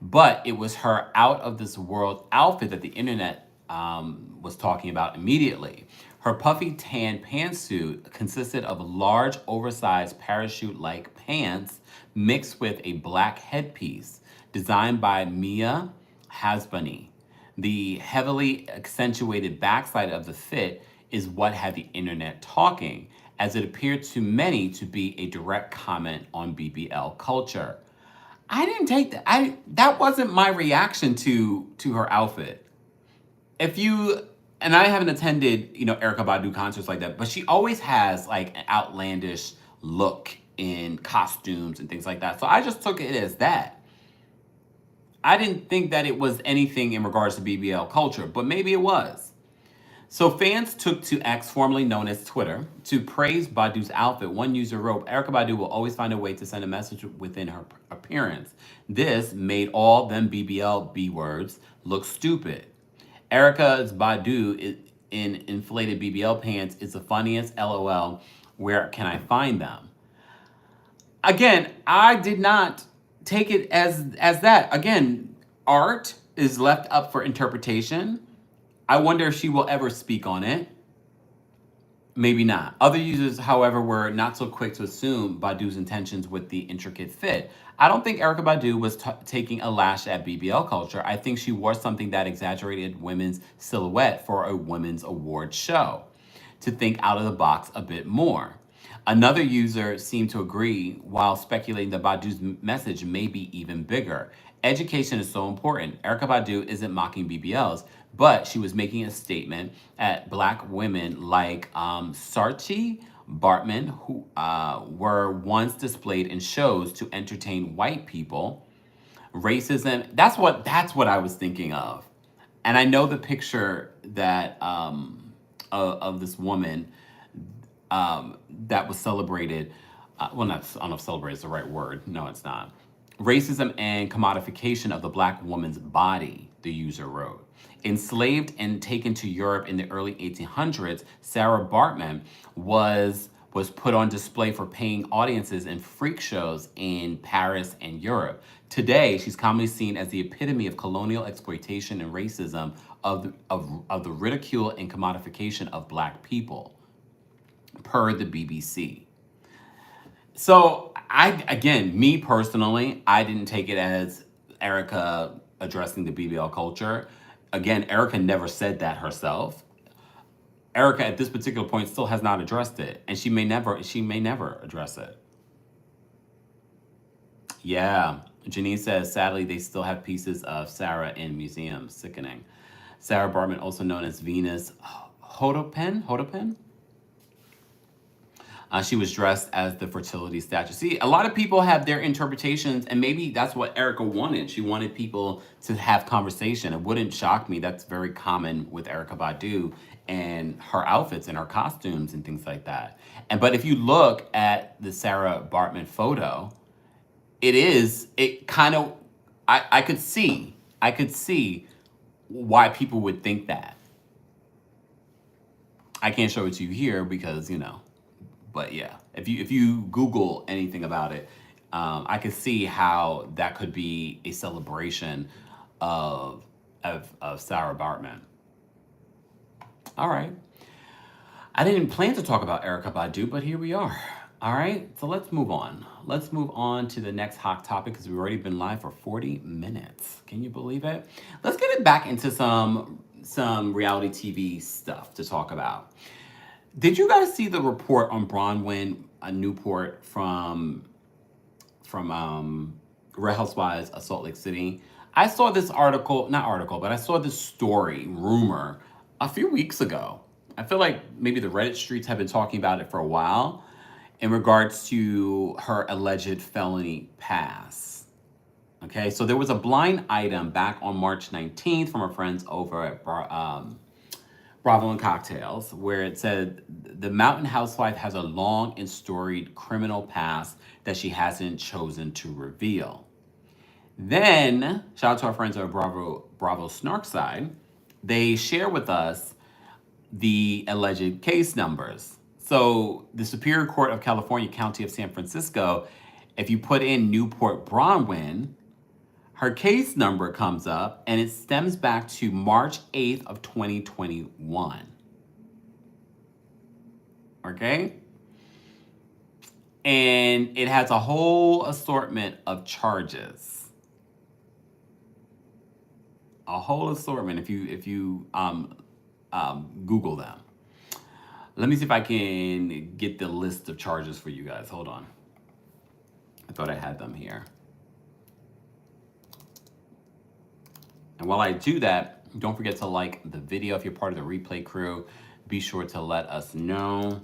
But it was her out of this world outfit that the internet was talking about immediately. Her puffy tan pantsuit consisted of large, oversized parachute-like pants mixed with a black headpiece designed by Mia Hasbani. The heavily accentuated backside of the fit is what had the internet talking, as it appeared to many to be a direct comment on BBL culture. I didn't take that. That wasn't my reaction to her outfit. And I haven't attended, Erykah Badu concerts like that, but she always has like an outlandish look in costumes and things like that. So I just took it as that. I didn't think that it was anything in regards to BBL culture, but maybe it was. So fans took to X, formerly known as Twitter, to praise Badu's outfit. One user wrote, Erykah Badu will always find a way to send a message within her appearance. This made all them BBL B words look stupid. Erykah Badu in inflated BBL pants is the funniest. LOL. Where can I find them? Again, I did not take it as that. Again, art is left up for interpretation. I wonder if she will ever speak on it. Maybe not. Other users, however, were not so quick to assume Badu's intentions with the intricate fit. I don't think Erykah Badu was taking a lash at BBL culture. I think she wore something that exaggerated women's silhouette for a women's award show, to think out of the box a bit more. Another user seemed to agree, while speculating that Badu's message may be even bigger. Education is so important. Erykah Badu isn't mocking BBLs, but she was making a statement at Black women like Saartjie Baartman, who were once displayed in shows to entertain white people. Racism, that's what I was thinking of. And I know the picture that of this woman that was celebrated. Well, not, I don't know if celebrate is the right word. No, it's not. Racism and commodification of the Black woman's body, the user wrote. Enslaved and taken to Europe in the early 1800s, Sarah Baartman was put on display for paying audiences in freak shows in Paris and Europe. Today, she's commonly seen as the epitome of colonial exploitation and racism of the ridicule and commodification of Black people, per the BBC. So me personally, I didn't take it as Erykah addressing the BBL culture. Again, Erykah never said that herself. Erykah at this particular point still has not addressed it, and she may never address it. Yeah, Janine says, sadly, they still have pieces of Sarah in museums. Sickening. Sarah Baartman, also known as Venus Hodopen. She was dressed as the fertility statue. See, a lot of people have their interpretations, and maybe that's what Erykah wanted. She wanted people to have conversation. It wouldn't shock me. That's very common with Erykah Badu and her outfits and her costumes and things like that. But if you look at the Sarah Baartman photo, it kind of, I could see why people would think that. I can't show it to you here because, but yeah, if you Google anything about it, I could see how that could be a celebration of Sarah Baartman. All right. I didn't plan to talk about Erykah Badu, but here we are. All right, so let's move on. Let's move on to the next hot topic because we've already been live for 40 minutes. Can you believe it? Let's get it back into some reality TV stuff to talk about. Did you guys see the report on Bronwyn Newport from Real Housewives of Salt Lake City? I saw this but I saw this story, rumor, a few weeks ago. I feel like maybe the Reddit streets have been talking about it for a while in regards to her alleged felony pass. Okay, so there was a blind item back on March 19th from our friends over at Bravo and Cocktails, where it said the Mountain Housewife has a long and storied criminal past that she hasn't chosen to reveal. Then, shout out to our friends over Bravo Snarkside, they share with us the alleged case numbers. So the Superior Court of California, County of San Francisco, if you put in Newport Bronwyn, her case number comes up and it stems back to March 8th of 2021. Okay? And it has a whole assortment of charges. A whole assortment if you Google them. Let me see if I can get the list of charges for you guys. Hold on. I thought I had them here. And while I do that, don't forget to like the video. If you're part of the replay crew, be sure to let us know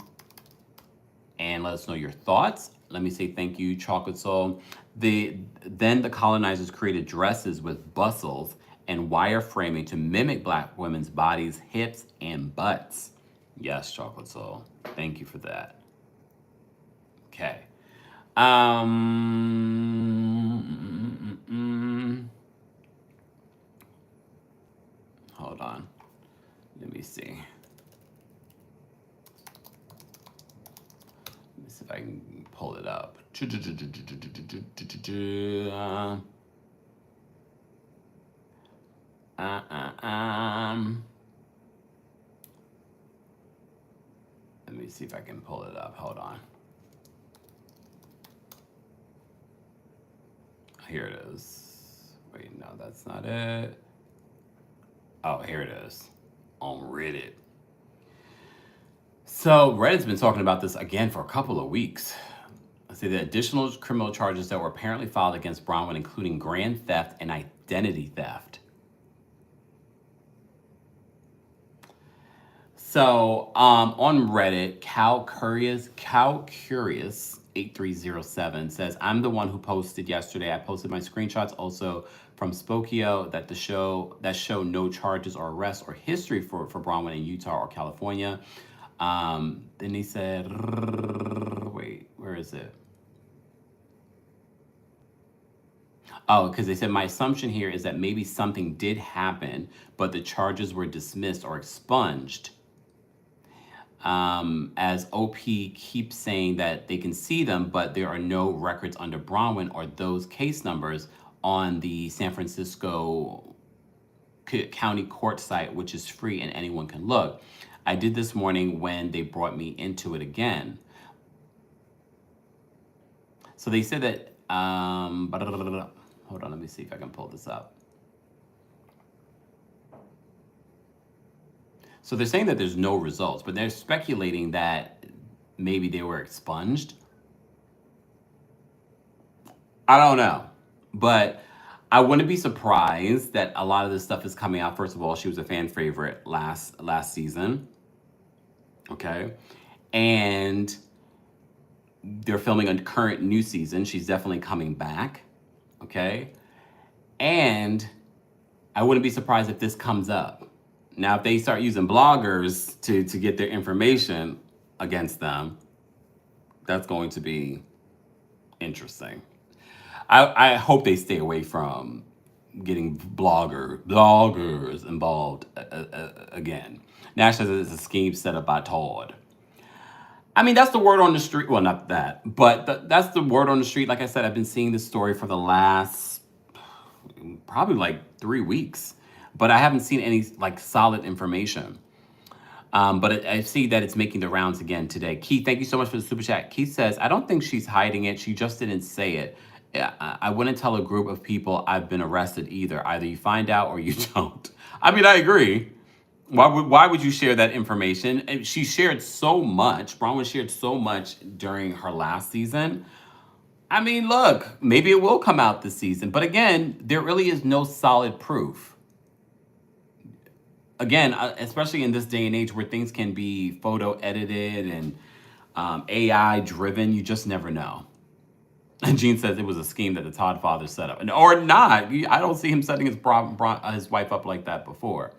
and let us know your thoughts. Let me say thank you, Chocolate Soul. Then the colonizers created dresses with bustles and wire framing to mimic Black women's bodies, hips, and butts. Yes, Chocolate Soul. Thank you for that. Okay. Hold on. Let me see. Let me see if I can pull it up. Let me see if I can pull it up. Hold on. Here it is. Wait, no, that's not it. Oh, here it is. On Reddit. So Reddit's been talking about this again for a couple of weeks. I see the additional criminal charges that were apparently filed against Bronwyn, including grand theft and identity theft. So on Reddit, Cal Curious 8307 says, I'm the one who posted yesterday. I posted my screenshots also from Spokio that show no charges or arrests or history for Bronwyn in Utah or California. Then he said, wait, where is it? Oh, because they said, my assumption here is that maybe something did happen, but the charges were dismissed or expunged. As OP keeps saying that they can see them, but there are no records under Bronwyn or those case numbers on the San Francisco County Court site, which is free and anyone can look. I did this morning when they brought me into it again. So they said that, hold on, let me see if I can pull this up. So they're saying that there's no results, but they're speculating that maybe they were expunged. I don't know, but I wouldn't be surprised that a lot of this stuff is coming out. First of all, she was a fan favorite last season, okay? And they're filming a current new season. She's definitely coming back. Okay. And I wouldn't be surprised if this comes up. Now, if they start using bloggers to get their information against them, that's going to be interesting. I hope they stay away from getting bloggers involved again. Nash says it's a scheme set up by Todd. I mean, that's the word on the street. Well, not that, but that's the word on the street. Like I said, I've been seeing this story for the last probably like 3 weeks, but I haven't seen any like solid information. But I see that it's making the rounds again today. Keith, thank you so much for the super chat. Keith says, I don't think she's hiding it. She just didn't say it. Yeah, I wouldn't tell a group of people I've been arrested either. Either you find out or you don't. I mean, I agree. Why would you share that information? And she shared so much. Bronwyn shared so much during her last season. I mean, look, maybe it will come out this season. But again, there really is no solid proof. Again, especially in this day and age where things can be photo edited and AI driven, you just never know. And Gene says it was a scheme that the Todd father set up, or not. I don't see him setting his wife up like that before.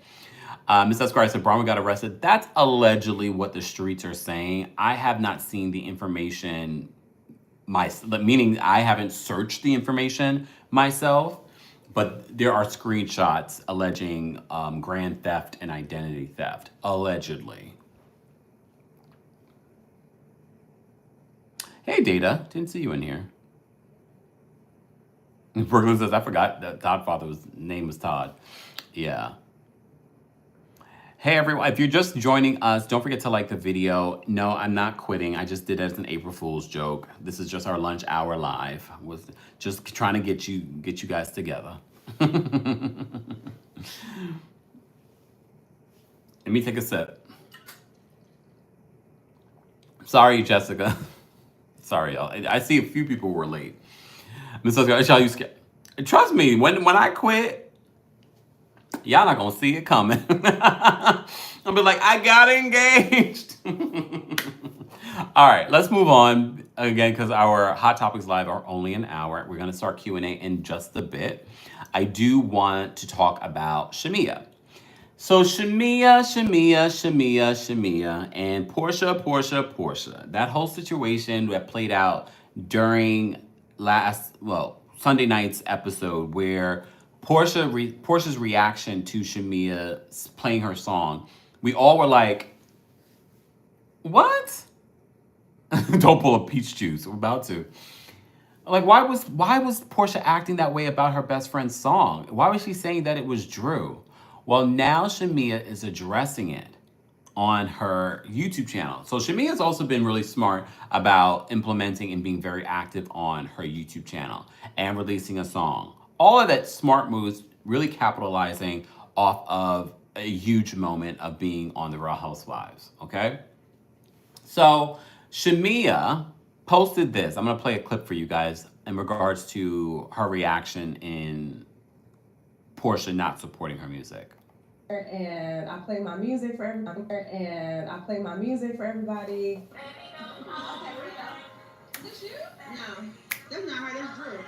Ms. Esquire said Bronwyn got arrested. That's allegedly what the streets are saying. I have not seen the information, meaning I haven't searched the information myself, but there are screenshots alleging grand theft and identity theft, allegedly. Hey, Data, didn't see you in here. Brooklyn says, I forgot that Todd father's name was Todd. Yeah. Hey everyone, if you're just joining us, don't forget to like the video. No, I'm not quitting. I just did it as an April Fool's joke. This is just our lunch hour live. Was just trying to get you guys together. Let me take a sip. Sorry, Jessica. Sorry, y'all. I see a few people were late. Miss Oscar, you scared? Trust me, when I quit, y'all not gonna see it coming. I'll be like, I got engaged. All right, let's move on again because our Hot Topics Live are only an hour. We're gonna start Q&A in just a bit. I do want to talk about Shamea. So Shamea, and Porsha. That whole situation that played out during Sunday night's episode where Portia's reaction to Shamea playing her song, we all were like, what? Don't pull a peach juice. We're about to. Like, why was Porsha acting that way about her best friend's song? Why was she saying that it was Drew? Well, now Shamea is addressing it on her YouTube channel. So Shamea's also been really smart about implementing and being very active on her YouTube channel and releasing a song. All of that smart moves, really capitalizing off of a huge moment of being on the Real Housewives, okay? So Shamea posted this. I'm gonna play a clip for you guys in regards to her reaction in Porsha not supporting her music.
And I play my music for everybody. Is this you? No, that's not her, that's Drew.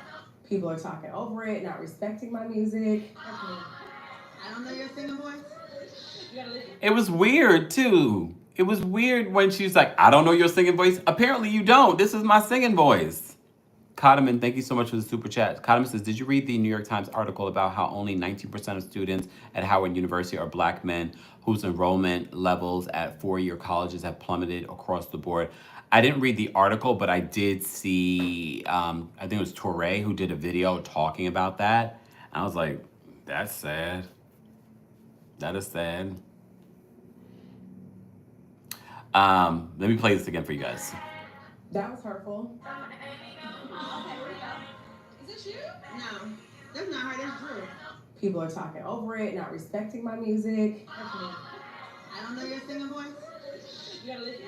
People are talking over it, not respecting my music. I don't know your singing voice.
It was weird too. It was weird when she's like, I don't know your singing voice. Apparently you don't. This is my singing voice. Cottoman, thank you so much for the super chat. Cottoman says, did you read the New York Times article about how only 19% of students at Howard University are black men whose enrollment levels at four-year colleges have plummeted across the board? I didn't read the article, but I did see, I think it was Torre who did a video talking about that. And I was like, that's sad. That is sad. Let me play this again for you guys.
That was hurtful. Is this you? No, that's not her, that's Drew. People are talking over it, not respecting my music. I don't know your singing voice. You gotta listen.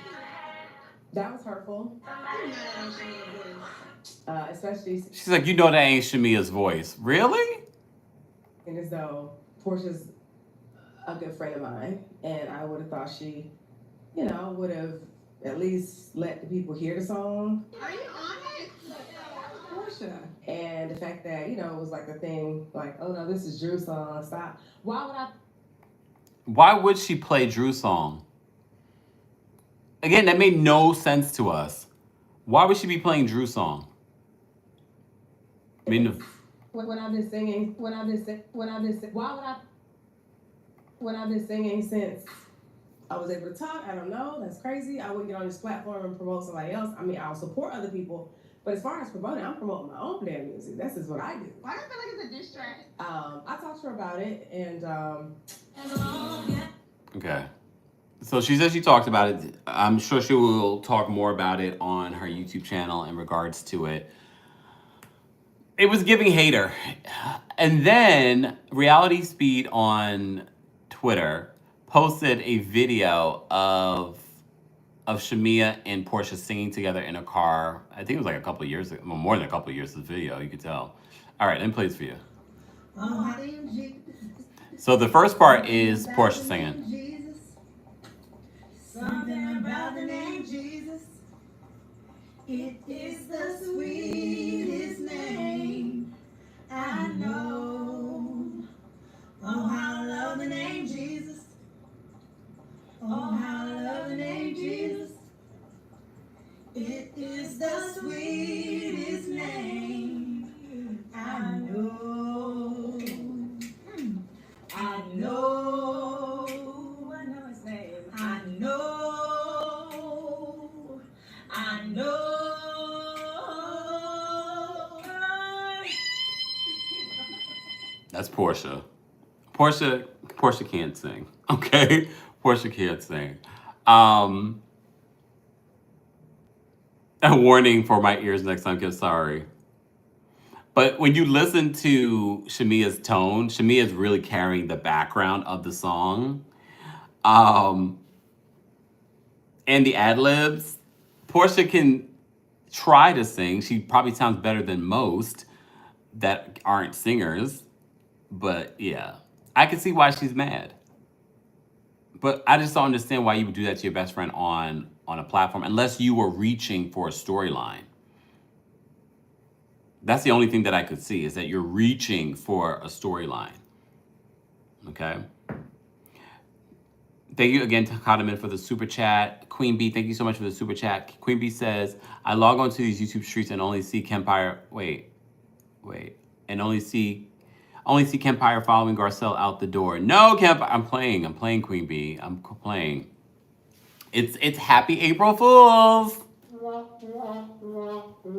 That was hurtful. You know that ain't Shamea's voice. Especially.
She's like, you know that ain't Shamea's voice. Really?
And as though Portia's a good friend of mine, and I would have thought she, would have at least let the people hear the song.
Are you on it?
Porsha. And the fact that, it was like the thing, like, oh no, this is Drew's song, stop.
Why would she play Drew's song? Again, that made no sense to us. Why would she be playing Drew's song? I mean,
when I've been singing since I was able to talk, I don't know, that's crazy. I wouldn't get on this platform and promote somebody else. I mean, I'll support other people, but as far as promoting, I'm promoting my own damn music. This is what I do.
Why do I feel like it's a diss track?
I talked to her about it, and
okay. So she says she talked about it. I'm sure she will talk more about it on her YouTube channel in regards to it. It was giving hater. And then Reality Speed on Twitter posted a video of Shamea and Porsha singing together in a car. I think it was like a couple of years ago, well, more than a couple of years of video, you could tell. All right, let me play this for you. So the first part is Porsha singing.
Something about the name Jesus. It is the sweetest name I know. Oh, how I love the name Jesus. Oh, how I love the name Jesus. It is the sweetest name I know. I know. I know his name. I know. I know.
That's Porsha. Porsha can't sing. Okay? Porsha can't sing. A warning for my ears next time, I'm sorry. But when you listen to Shamea's tone, Shamea is really carrying the background of the song. And the ad-libs, Porsha can try to sing. She probably sounds better than most that aren't singers. But yeah, I can see why she's mad. But I just don't understand why you would do that to your best friend on a platform unless you were reaching for a storyline. That's the only thing that I could see, is that you're reaching for a storyline. Okay? Thank you again to Cotterman for the super chat. Queen B, thank you so much for the super chat. Queen B says, I log onto these YouTube streets and only see Kempire. And only see Kempire following Garcelle out the door. No, Kempire. I'm playing Queen B. I'm playing. It's Happy April Fools.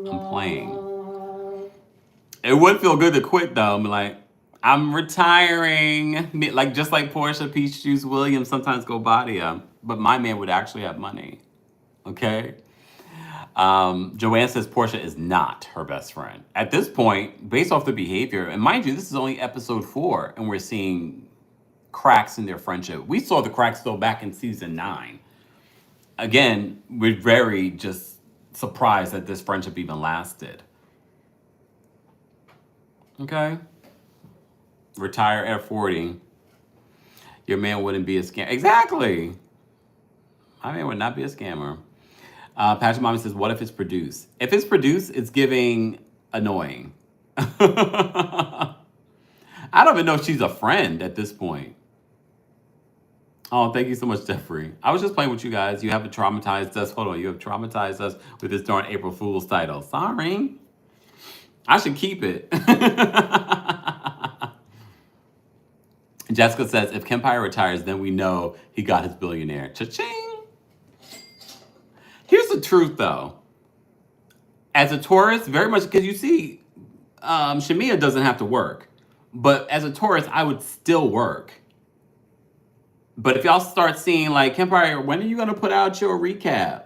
I'm playing. It would feel good to quit though. I'm like, I'm retiring. Like just like Porsha, Peach Juice, Williams sometimes go body up, but my man would actually have money. Okay. Joanne says Porsha is not her best friend. At this point, based off the behavior, and mind you, this is only episode 4, and we're seeing cracks in their friendship. We saw the cracks though back in season 9. Again, we're very just surprised that this friendship even lasted. Okay. Retire at 40. Your man wouldn't be a scammer. Exactly. My man would not be a scammer. Patrick Mommy says, what if it's produced? If it's produced, it's giving annoying. I don't even know if she's a friend at this point. Oh, thank you so much, Jeffrey. I was just playing with you guys. You haven't traumatized us. Hold on. You have traumatized us with this darn April Fool's title. Sorry. I should keep it. Jessica says, if Kempire retires, then we know he got his billionaire. Cha-ching. Here's the truth, though. As a tourist, very much, because you see, Shamea doesn't have to work. But as a tourist, I would still work. But if y'all start seeing, like, Kempire, when are you going to put out your recap?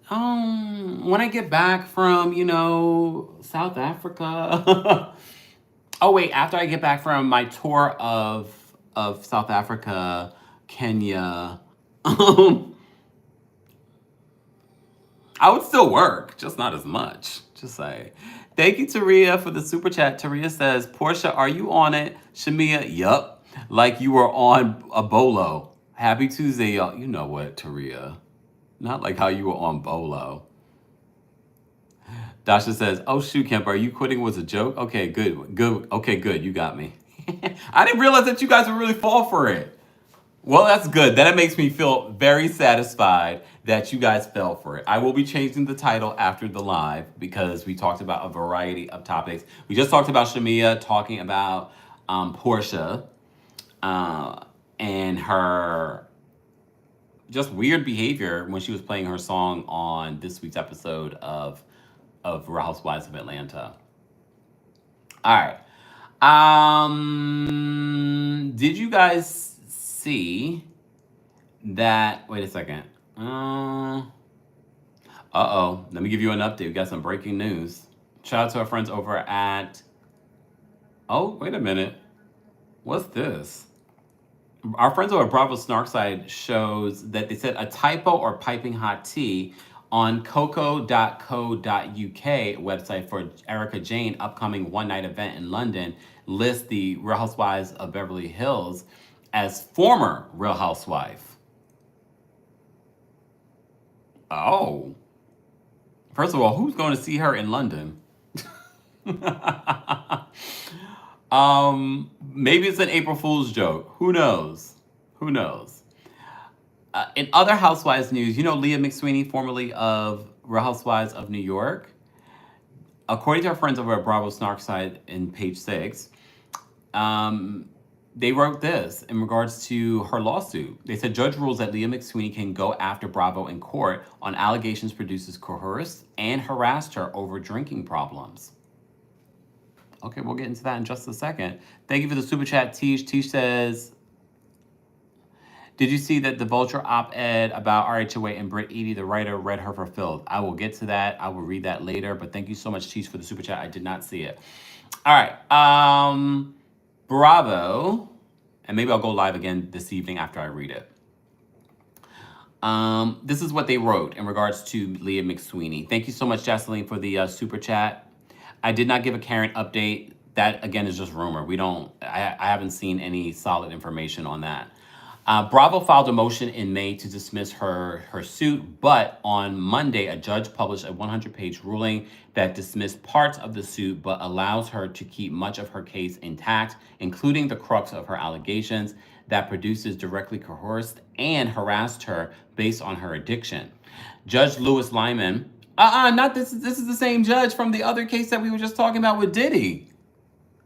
When I get back from, South Africa. Oh, wait, after I get back from my tour of South Africa, Kenya, I would still work, just not as much. Just say. Thank you, Taria, for the super chat. Taria says, Porsha, are you on it? Shamea, yup. Like you were on a bolo. Happy Tuesday, y'all. You know what, Taria. Not like how you were on Bolo. Dasha says, "Oh shoot, Kemp, are you quitting was a joke? Okay, good. Okay, good. You got me. I didn't realize that you guys would really fall for it. Well, that's good. Then it makes me feel very satisfied that you guys fell for it. I will be changing the title after the live because we talked about a variety of topics. We just talked about Shamea talking about Portia uh, and her just weird behavior when she was playing her song on this week's episode of Real Housewives of Atlanta. All right. Did you guys see that? Wait a second. Let me give you an update. We got some breaking news. Shout out to our friends over at. Oh, wait a minute. What's this? Our friends over at Bravo Snarkside shows that they said a typo or piping hot tea on coco.co.uk website for Erykah Jane upcoming one-night event in London lists the Real Housewives of Beverly Hills as former Real Housewife. Oh. First of all, who's going to see her in London? Maybe it's an April Fool's joke. Who knows? Who knows? In other Housewives news, you know Leah McSweeny, formerly of Real Housewives of New York? According to our friends over at Bravo Snarkside in page 6, they wrote this in regards to her lawsuit. They said judge rules that Leah McSweeny can go after Bravo in court on allegations producers coerced and harassed her over drinking problems. Okay, we'll get into that in just a second. Thank you for the super chat, Tish. Tish says, did you see that the Vulture op-ed about RHOA and Britt Eady, the writer, read her for Phil? I will get to that. I will read that later. But thank you so much, Tish, for the super chat. I did not see it. All right. Bravo. And maybe I'll go live again this evening after I read it. This is what they wrote in regards to Leah McSweeny. Thank you so much, Jocelyn, for the super chat. I did not give a Karen update. That, again, is just rumor. I haven't seen any solid information on that. Bravo filed a motion in May to dismiss her suit, but on Monday, a judge published a 100-page ruling that dismissed parts of the suit, but allows her to keep much of her case intact, including the crux of her allegations that producers directly coerced and harassed her based on her addiction. Judge Louis Lyman, not this. This is the same judge from the other case that we were just talking about with Diddy.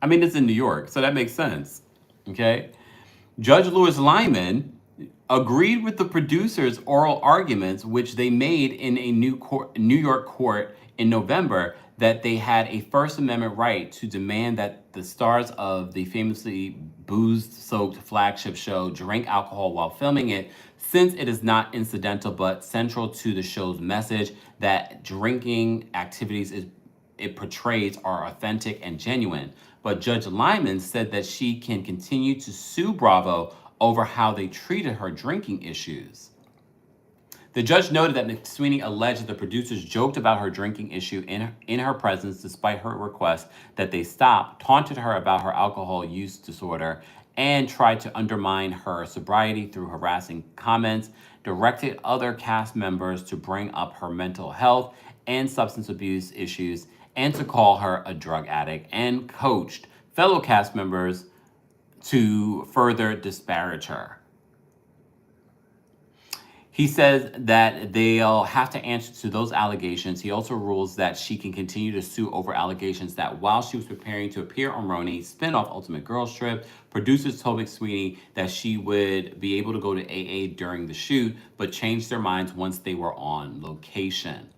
I mean, it's in New York, so that makes sense. Okay. Judge Louis Lyman agreed with the producers' oral arguments, which they made in a New York court in November, that they had a First Amendment right to demand that the stars of the famously booze-soaked flagship show drink alcohol while filming it, since it is not incidental but central to the show's message that drinking activities it portrays are authentic and genuine. But Judge Lyman said that she can continue to sue Bravo over how they treated her drinking issues. The judge noted that McSweeny alleged that the producers joked about her drinking issue in her presence despite her request that they stop, taunted her about her alcohol use disorder, and tried to undermine her sobriety through harassing comments, directed other cast members to bring up her mental health and substance abuse issues, and to call her a drug addict, and coached fellow cast members to further disparage her. He says that they'll have to answer to those allegations. He also rules that she can continue to sue over allegations that while she was preparing to appear on Roni's spinoff Ultimate Girls Trip, producers told McSweeny that she would be able to go to AA during the shoot, but changed their minds once they were on location.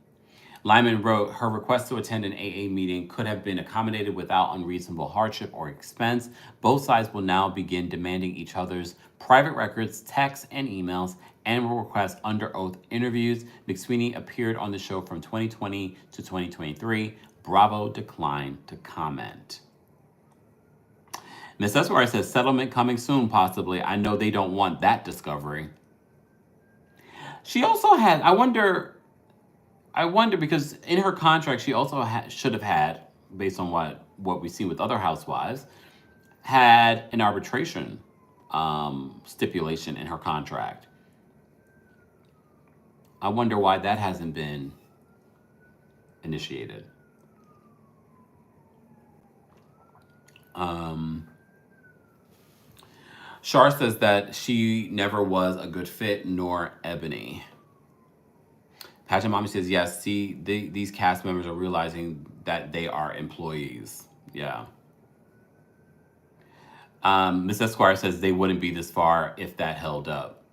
Lyman wrote, her request to attend an AA meeting could have been accommodated without unreasonable hardship or expense. Both sides will now begin demanding each other's private records, texts, and emails, and will request under oath interviews. McSweeny appeared on the show from 2020 to 2023. Bravo declined to comment. Miss Esquire says, settlement coming soon, possibly. I know they don't want that discovery. She also had, I wonder because in her contract, she also should have had, based on what we see with other housewives, had an arbitration stipulation in her contract. I wonder why that hasn't been initiated. Shar says that she never was a good fit, nor Ebony. Pageant Mommy says, yes, see, these cast members are realizing that they are employees. Yeah. Miss Esquire says they wouldn't be this far if that held up.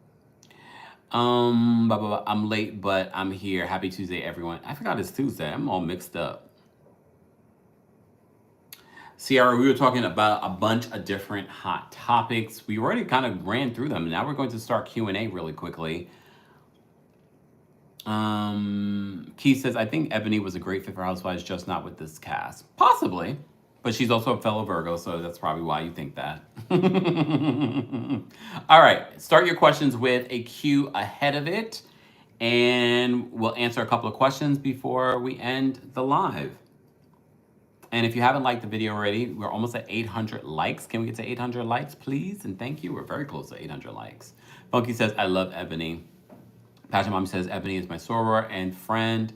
Blah, blah, blah. I'm late, but I'm here. Happy Tuesday, everyone. I forgot it's Tuesday. I'm all mixed up. Sierra, we were talking about a bunch of different hot topics. We already kind of ran through them. Now we're going to start Q&A really quickly. Keith says, I think Ebony was a great fit for Housewives, just not with this cast. Possibly. But she's also a fellow Virgo, so that's probably why you think that. All right. Start your questions with a cue ahead of it. And we'll answer a couple of questions before we end the live. And if you haven't liked the video already, we're almost at 800 likes. Can we get to 800 likes, please? And thank you. We're very close to 800 likes. Funky says, I love Ebony. Pageant Mom says, Ebony is my soror and friend.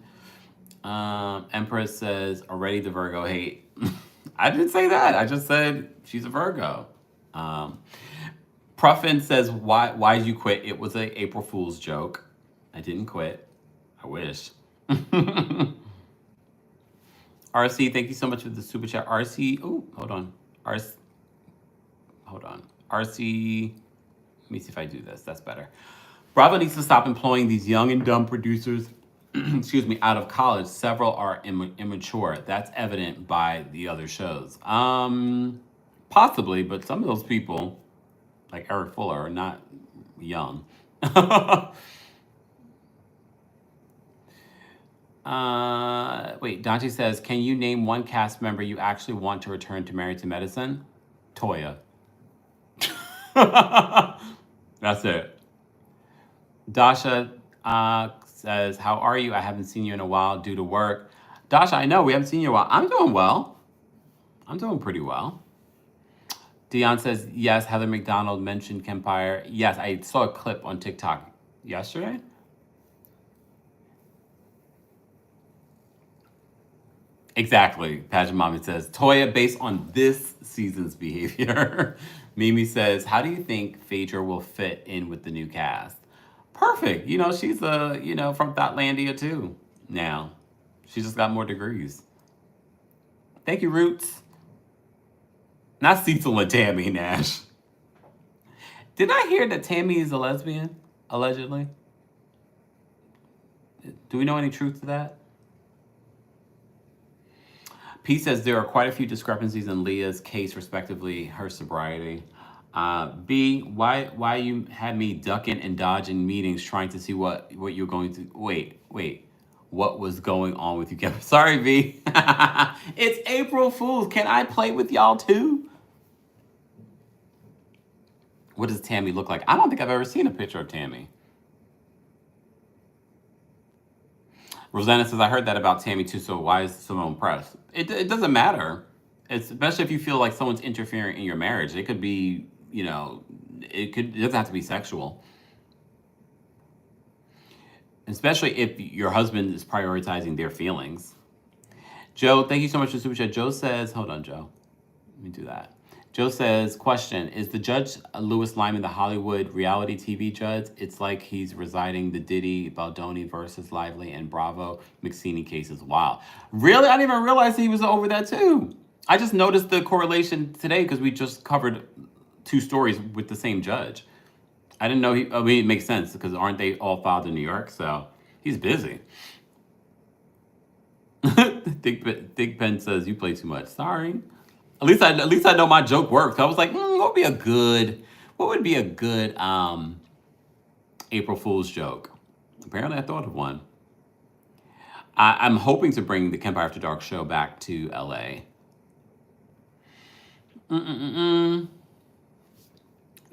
Empress says, already the Virgo hate. I didn't say that. I just said she's a Virgo. Pruffin says, why did you quit? It was a April Fool's joke. I didn't quit. I wish. RC, thank you so much for the super chat. RC, oh, hold on. Hold on. RC, let me see if I do this. That's better. Bravo needs to stop employing these young and dumb producers, excuse me, out of college. Several are immature. That's evident by the other shows. Possibly, but some of those people, like Eric Fuller, are not young. Wait, Dante says, can you name one cast member you actually want to return to Married to Medicine? Toya. That's it. Dasha says, how are you? I haven't seen you in a while due to work. Dasha, I know we haven't seen you in a while. I'm doing well. I'm doing pretty well. Dion says, yes, Heather McDonald mentioned Kempire. Yes, I saw a clip on TikTok yesterday. Exactly. Pageant Mommy says, Toya, based on this season's behavior. Mimi says, how do you think Phaedra will fit in with the new cast? Perfect. You know, she's from Thoughtlandia too now. She just got more degrees. Thank you, Roots. Not Cecil and Tammy Nash. Did I hear that Tammy is a lesbian, allegedly? Do we know any truth to that? P says there are quite a few discrepancies in Leah's case, respectively, her sobriety. B, why you had me ducking and dodging meetings trying to see what you're going to... Wait. What was going on with you, Kevin? Sorry, B. It's April Fool's. Can I play with y'all too? What does Tammy look like? I don't think I've ever seen a picture of Tammy. Rosanna says, I heard that about Tammy too, so why is Simone pressed? It doesn't matter. Especially if you feel like someone's interfering in your marriage. It could be, it doesn't have to be sexual. Especially if your husband is prioritizing their feelings. Joe, thank you so much for the super chat. Joe says, hold on, Joe. Let me do that. Joe says, question, is the judge Louis Lyman the Hollywood reality TV judge? It's like he's residing the Diddy, Baldoni versus Lively and Bravo McSweeny cases. Wow. Really? I didn't even realize he was over that too. I just noticed the correlation today because we just covered 2 stories with the same judge. I didn't know it makes sense because aren't they all filed in New York? So he's busy. Dick Pen says, you play too much. Sorry. At least I know my joke works. I was like, what would be a good April Fool's joke? Apparently I thought of one. I'm hoping to bring the Kempire After Dark show back to LA.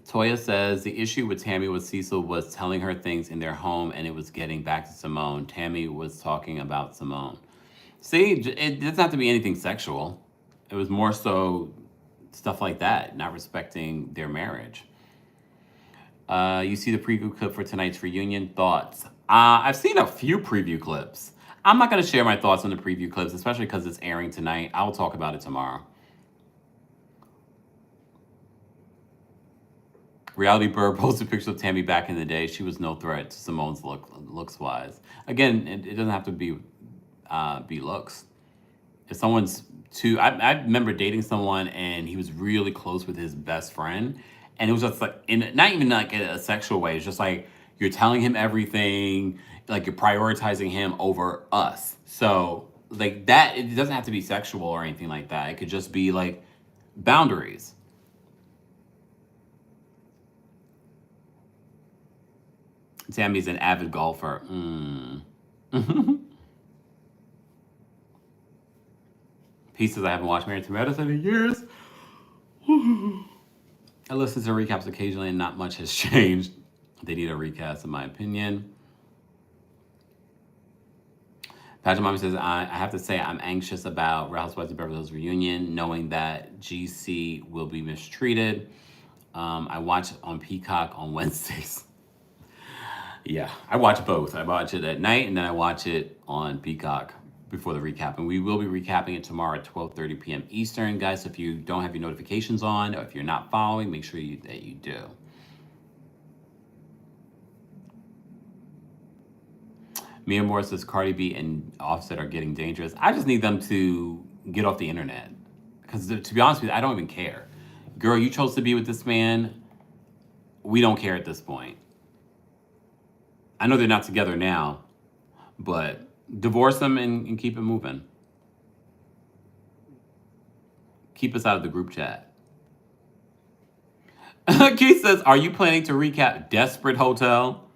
Toya says, the issue with Tammy with Cecil was telling her things in their home and it was getting back to Simone. Tammy was talking about Simone. See, it doesn't have to be anything sexual. It was more so stuff like that, not respecting their marriage. You see the preview clip for tonight's reunion. Thoughts? I've seen a few preview clips. I'm not going to share my thoughts on the preview clips, especially because it's airing tonight. I will talk about it tomorrow. Reality Bird posted pictures of Tammy back in the day. She was no threat to Simone's looks-wise. Again, it doesn't have to be looks. If someone's too... I remember dating someone, and he was really close with his best friend. And it was just like, not even like in a sexual way. It's just like, you're telling him everything. Like, you're prioritizing him over us. So, like, that... It doesn't have to be sexual or anything like that. It could just be, like, boundaries. Tammy's an avid golfer. Pieces I haven't watched Married to Medicine in years. I listen to recaps occasionally and not much has changed. They need a recast, in my opinion. Patrick Mommy says, I have to say I'm anxious about Real Housewives of Beverly Hills reunion, knowing that GC will be mistreated. I watch on Peacock on Wednesdays. Yeah, I watch both. I watch it at night, and then I watch it on Peacock before the recap. And we will be recapping it tomorrow at 12:30 p.m. Eastern. Guys, if you don't have your notifications on, or if you're not following, make sure that you do. Mia Moore says Cardi B and Offset are getting dangerous. I just need them to get off the internet. Because to be honest with you, I don't even care. Girl, you chose to be with this man. We don't care at this point. I know they're not together now, but divorce them and keep it moving. Keep us out of the group chat. Keith says, are you planning to recap Desperate Hotel?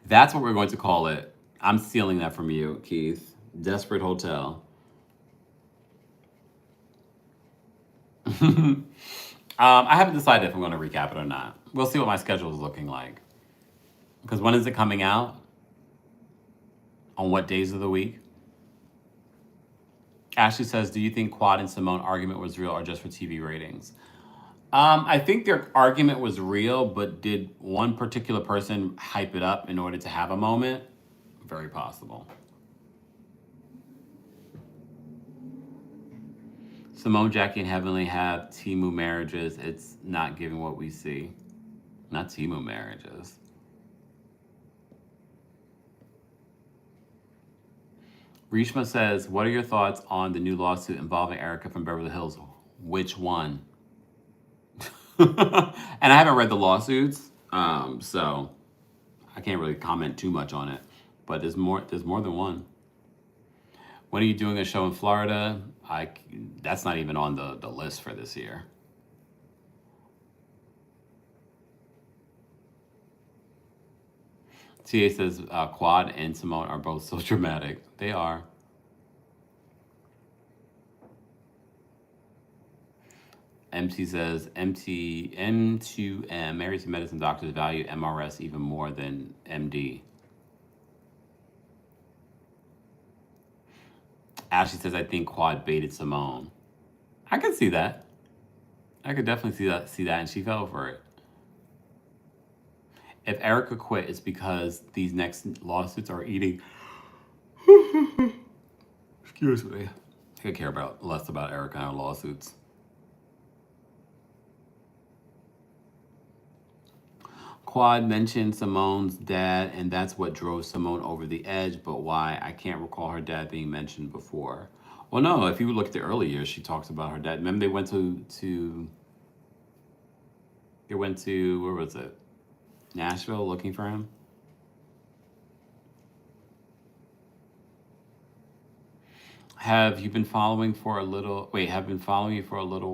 That's what we're going to call it. I'm stealing that from you, Keith. Desperate Hotel. I haven't decided if I'm going to recap it or not. We'll see what my schedule is looking like. Because when is it coming out? On what days of the week? Ashley says, do you think Quad and Simone argument was real or just for TV ratings? I think their argument was real, but did one particular person hype it up in order to have a moment? Very possible. Simone, Jackie, and Heavenly have Temu marriages. It's not giving what we see. Not Temu marriages. Rishma says, what are your thoughts on the new lawsuit involving Erykah from Beverly Hills? Which one? And I haven't read the lawsuits, so I can't really comment too much on it. But there's more than one. When are you doing a show in Florida? That's not even on the list for this year. TA says Quad and Simone are both so dramatic. They are. MT says M2M, Married to Medicine doctors value MRS even more than MD. Ashley says, I think Quad baited Simone. I could see that. I could definitely see that, and she fell for it. If Erykah quit, it's because these next lawsuits are eating. Excuse me. I could care less about Erykah and her lawsuits. Quad mentioned Simone's dad, and that's what drove Simone over the edge, but why? I can't recall her dad being mentioned before. Well, no, if you look at the early years, she talks about her dad. Remember they went to where was it? Nashville looking for him? Have been following you for a little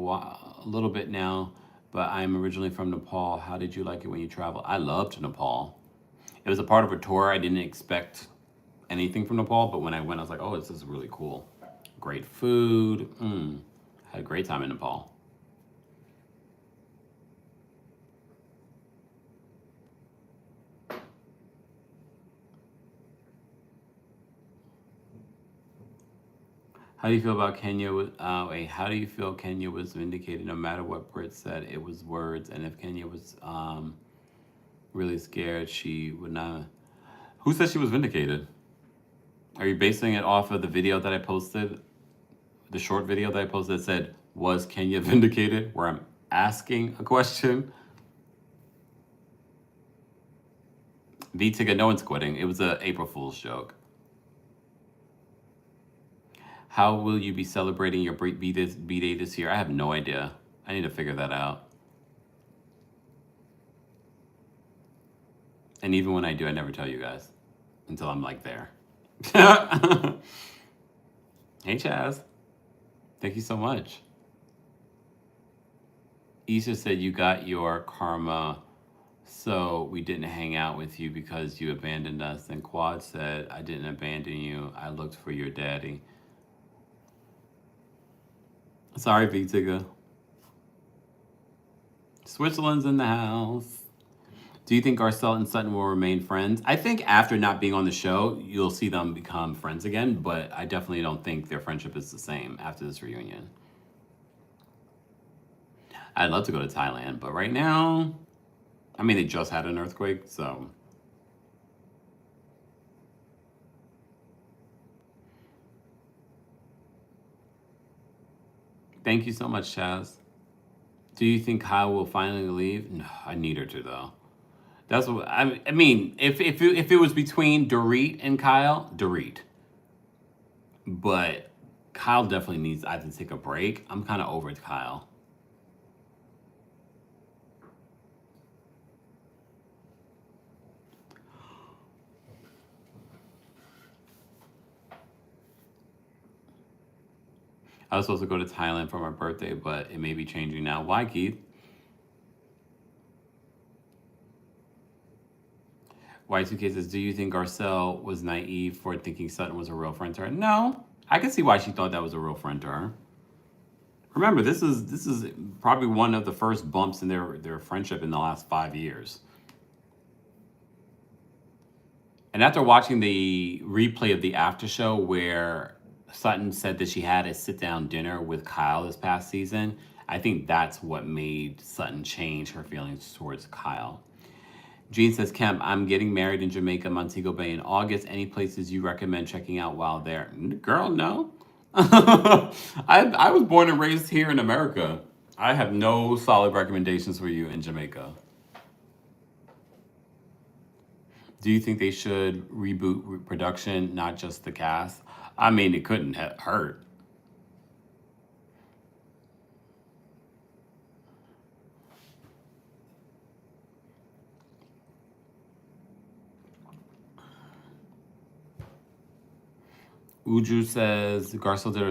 while, a little bit now, but I'm originally from Nepal. How did you like it when you traveled? I loved Nepal. It was a part of a tour. I didn't expect anything from Nepal, but when I went, I was like, oh, this is really cool. Great food. Had a great time in Nepal. How do you feel about Kenya? How do you feel Kenya was vindicated no matter what Britt said? It was words, and if Kenya was really scared, she would not. Who said she was vindicated? Are you basing it off of the video that I posted? The short video that I posted that said, was Kenya vindicated? Where I'm asking a question. V-Tigga, no one's quitting. It was a April Fool's joke. How will you be celebrating your B-Day this year? I have no idea. I need to figure that out. And even when I do, I never tell you guys until I'm like there. Hey, Chaz. Thank you so much. Isha said you got your karma, so we didn't hang out with you because you abandoned us. And Quad said, I didn't abandon you. I looked for your daddy. Sorry, V-Tigga. Switzerland's in the house. Do you think Garcelle and Sutton will remain friends? I think after not being on the show, you'll see them become friends again, but I definitely don't think their friendship is the same after this reunion. I'd love to go to Thailand, but right now, I mean, they just had an earthquake, so. Thank you so much, Chaz. Do you think Kyle will finally leave? No, I need her to, though. That's what I mean. If it was between Dorit and Kyle, Dorit. But Kyle definitely needs either to take a break. I'm kind of over Kyle. I was supposed to go to Thailand for my birthday, but it may be changing now. Why, Keith? Y2K says, do you think Garcelle was naive for thinking Sutton was a real friend to her? No. I can see why she thought that was a real friend to her. Remember, this is probably one of the first bumps in their friendship in the last 5 years. And after watching the replay of the after show where Sutton said that she had a sit-down dinner with Kyle this past season, I think that's what made Sutton change her feelings towards Kyle. Jean says, Kemp, I'm getting married in Jamaica, Montego Bay in August. Any places you recommend checking out while there? Girl, no. I was born and raised here in America. I have no solid recommendations for you in Jamaica. Do you think they should reboot production, not just the cast? I mean, it couldn't hurt. Uju says Garcelle did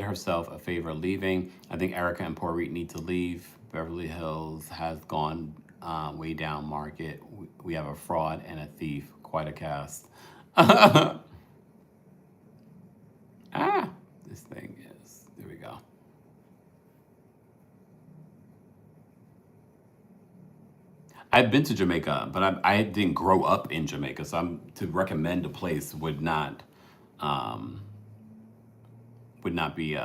herself a favor leaving. I think Erykah and Poirier need to leave. Beverly Hills has gone way down market. We have a fraud and a thief. Quite a cast. This thing is, there we go. I've been to Jamaica, but I didn't grow up in Jamaica, so to recommend a place would not be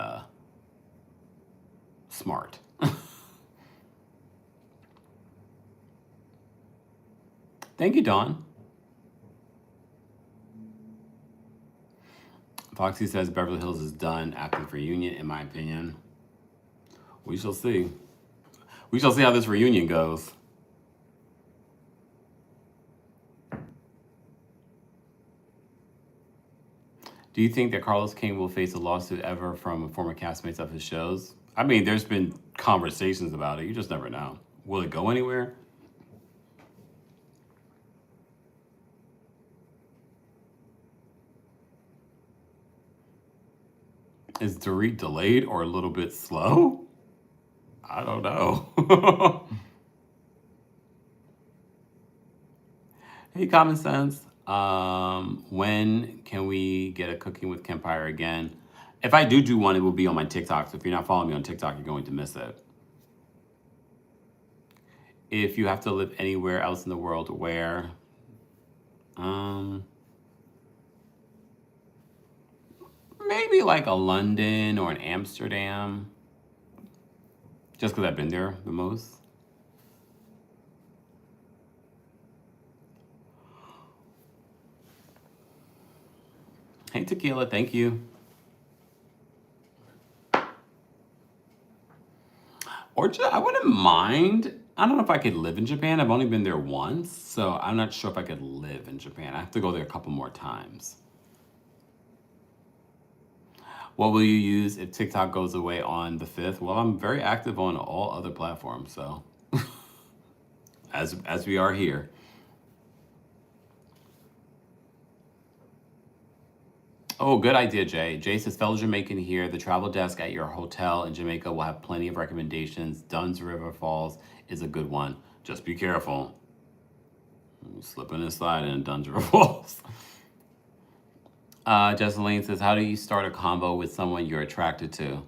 smart. Thank you, Dawn. Foxy says Beverly Hills is done after the reunion, in my opinion. We shall see. We shall see how this reunion goes. Do you think that Carlos King will face a lawsuit ever from former castmates of his shows? I mean, there's been conversations about it. You just never know. Will it go anywhere? Is Dorit delayed or a little bit slow? I don't know. Hey, Common Sense. When can we get a Cooking with Kempire again? If I do one, it will be on my TikTok. So if you're not following me on TikTok, you're going to miss it. If you have to live anywhere else in the world, where? Maybe like a London or an Amsterdam. Just because I've been there the most. Hey, Tequila, thank you. Or I wouldn't mind. I don't know if I could live in Japan. I've only been there once, so I'm not sure if I could live in Japan. I have to go there a couple more times. What will you use if TikTok goes away on the 5th? Well, I'm very active on all other platforms, so as we are here. Oh, good idea, Jay. Jay says, fellow Jamaican here, the travel desk at your hotel in Jamaica will have plenty of recommendations. Dunn's River Falls is a good one. Just be careful. Slipping and sliding in Dunn's River Falls. Jesseline says, how do you start a combo with someone you're attracted to?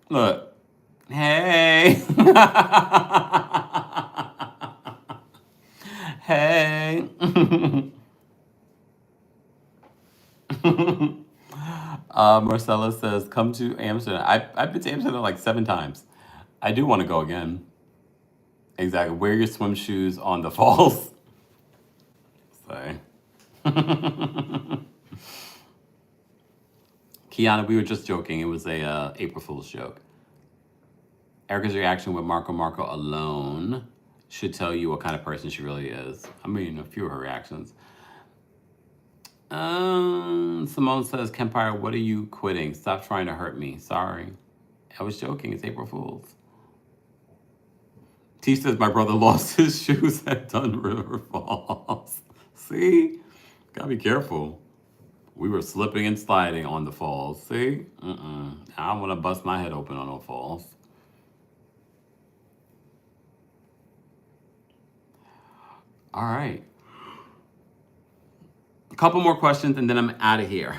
Look. Hey. Hey. Marcella says, come to Amsterdam. I've been to Amsterdam like 7 times. I do want to go again. Exactly. Wear your swim shoes on the falls. Sorry. Kiana, we were just joking. It was a April Fool's joke. Erykah's reaction with Marco alone should tell you what kind of person she really is. I mean, a few of her reactions. Simone says, Kempire, what are you quitting? Stop trying to hurt me. Sorry. I was joking. It's April Fool's. T says, my brother lost his shoes at Dun River Falls. See? Gotta be careful. We were slipping and sliding on the falls. See? I don't want to bust my head open on no falls. All right. A couple more questions and then I'm out of here.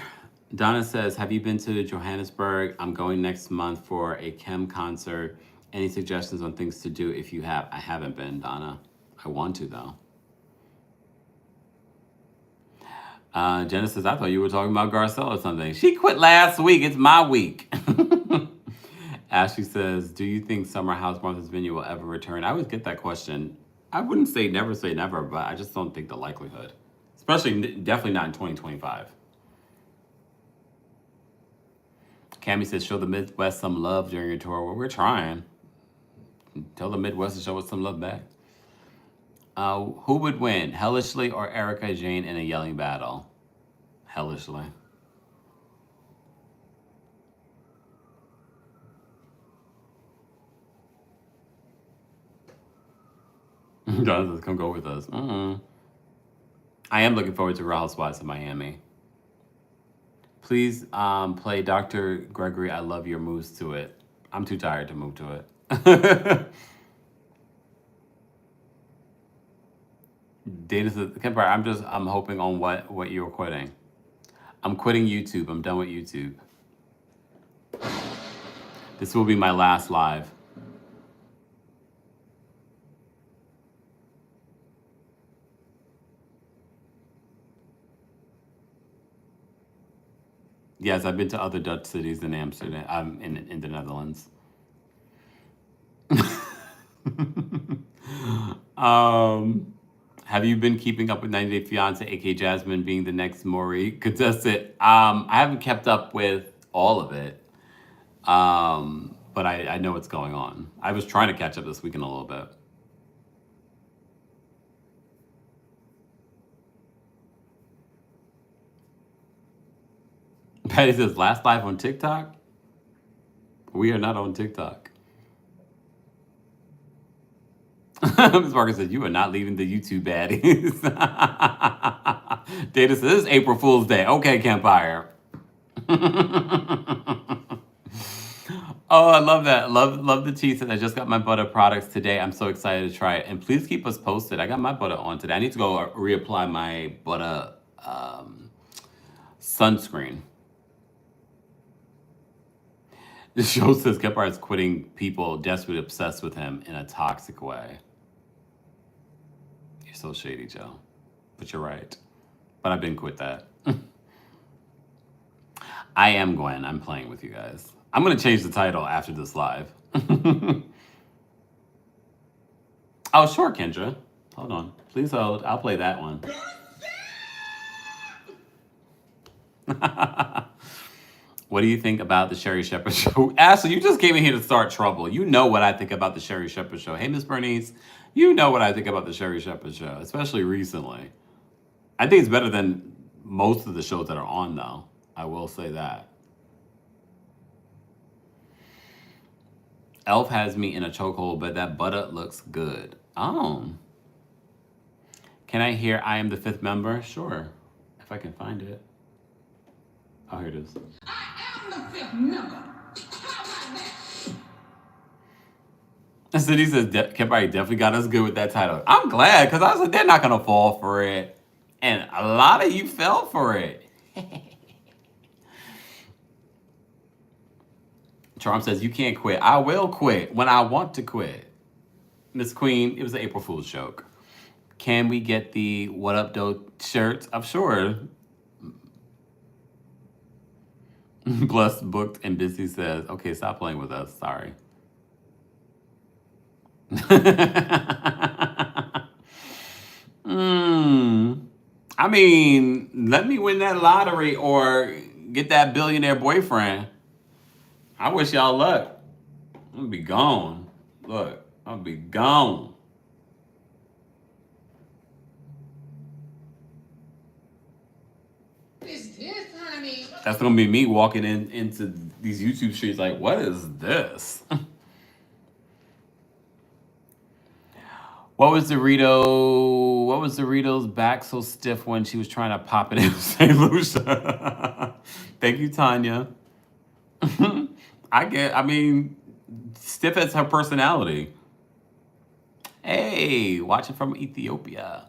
Donna says, have you been to Johannesburg? I'm going next month for a Chem concert. Any suggestions on things to do if you have? I haven't been, Donna. I want to, though. Jenna says, I thought you were talking about Garcelle or something. She quit last week. It's my week. Ashley says, do you think Summer House Martha's Vineyard will ever return? I always get that question. I wouldn't say never, but I just don't think the likelihood. Especially, definitely not in 2025. Cammie says, show the Midwest some love during your tour. Well, we're trying. Tell the Midwest to show us some love back. Who would win, Hellishly or Erykah Jane in a yelling battle? Hellishly. Jonathan says, come go with us. I am looking forward to Real Housewives of Miami. Please play Dr. Gregory, I Love Your Moves to it. I'm too tired to move to it. Data says, Kempire, I'm hoping on what you're quitting. I'm quitting YouTube. I'm done with YouTube. This will be my last live. Yes, I've been to other Dutch cities than Amsterdam. I'm in the Netherlands. Have you been keeping up with 90 Day Fiance, aka Jasmine being the next Maury contestant? I haven't kept up with all of it, but I know what's going on. I was trying to catch up this weekend a little bit. Patty says, last live on TikTok? We are not on TikTok. Ms. Parker says, you are not leaving the YouTube baddies. Data says, this is April Fool's Day. Okay, Kempire. Oh, I love that. Love the tea. Says, I just got my butter products today. I'm so excited to try it. And please keep us posted. I got my butter on today. I need to go reapply my butter sunscreen. The show says Kempire is quitting people desperately obsessed with him in a toxic way. You're so shady, Joe. But you're right. But I've been quit that. I am Gwen. I'm playing with you guys. I'm going to change the title after this live. Oh, sure, Kendra. Hold on. Please hold. I'll play that one. What do you think about the Sherry Shepherd show? Ashley, you just came in here to start trouble. You know what I think about the Sherry Shepherd show. Hey, Miss Bernice, you know what I think about the Sherry Shepherd show, especially recently. I think it's better than most of the shows that are on, though. I will say that. Elf has me in a chokehold, but that butter looks good. Oh. Can I hear I am the fifth member? Sure. If I can find it. Oh, here it is.
I am the fifth member. How about that?
City says Kempire definitely got us good with that title. I'm glad, because I was like, they're not going to fall for it. And a lot of you fell for it. Charm says, you can't quit. I will quit when I want to quit. Miss Queen, it was an April Fool's joke. Can we get the What Up Doe shirts? I'm sure. Blessed, booked, and busy says, okay, stop playing with us. Sorry. I mean, let me win that lottery or get that billionaire boyfriend. I wish y'all luck. I'm gonna be gone. Look, I'll be gone.
What is this, honey?
That's gonna be me walking into these YouTube streets like, what is this? What was Doritos back so stiff when she was trying to pop it in St. Lucia? Thank you, Tanya. I mean, stiff as her personality. Hey, watching from Ethiopia.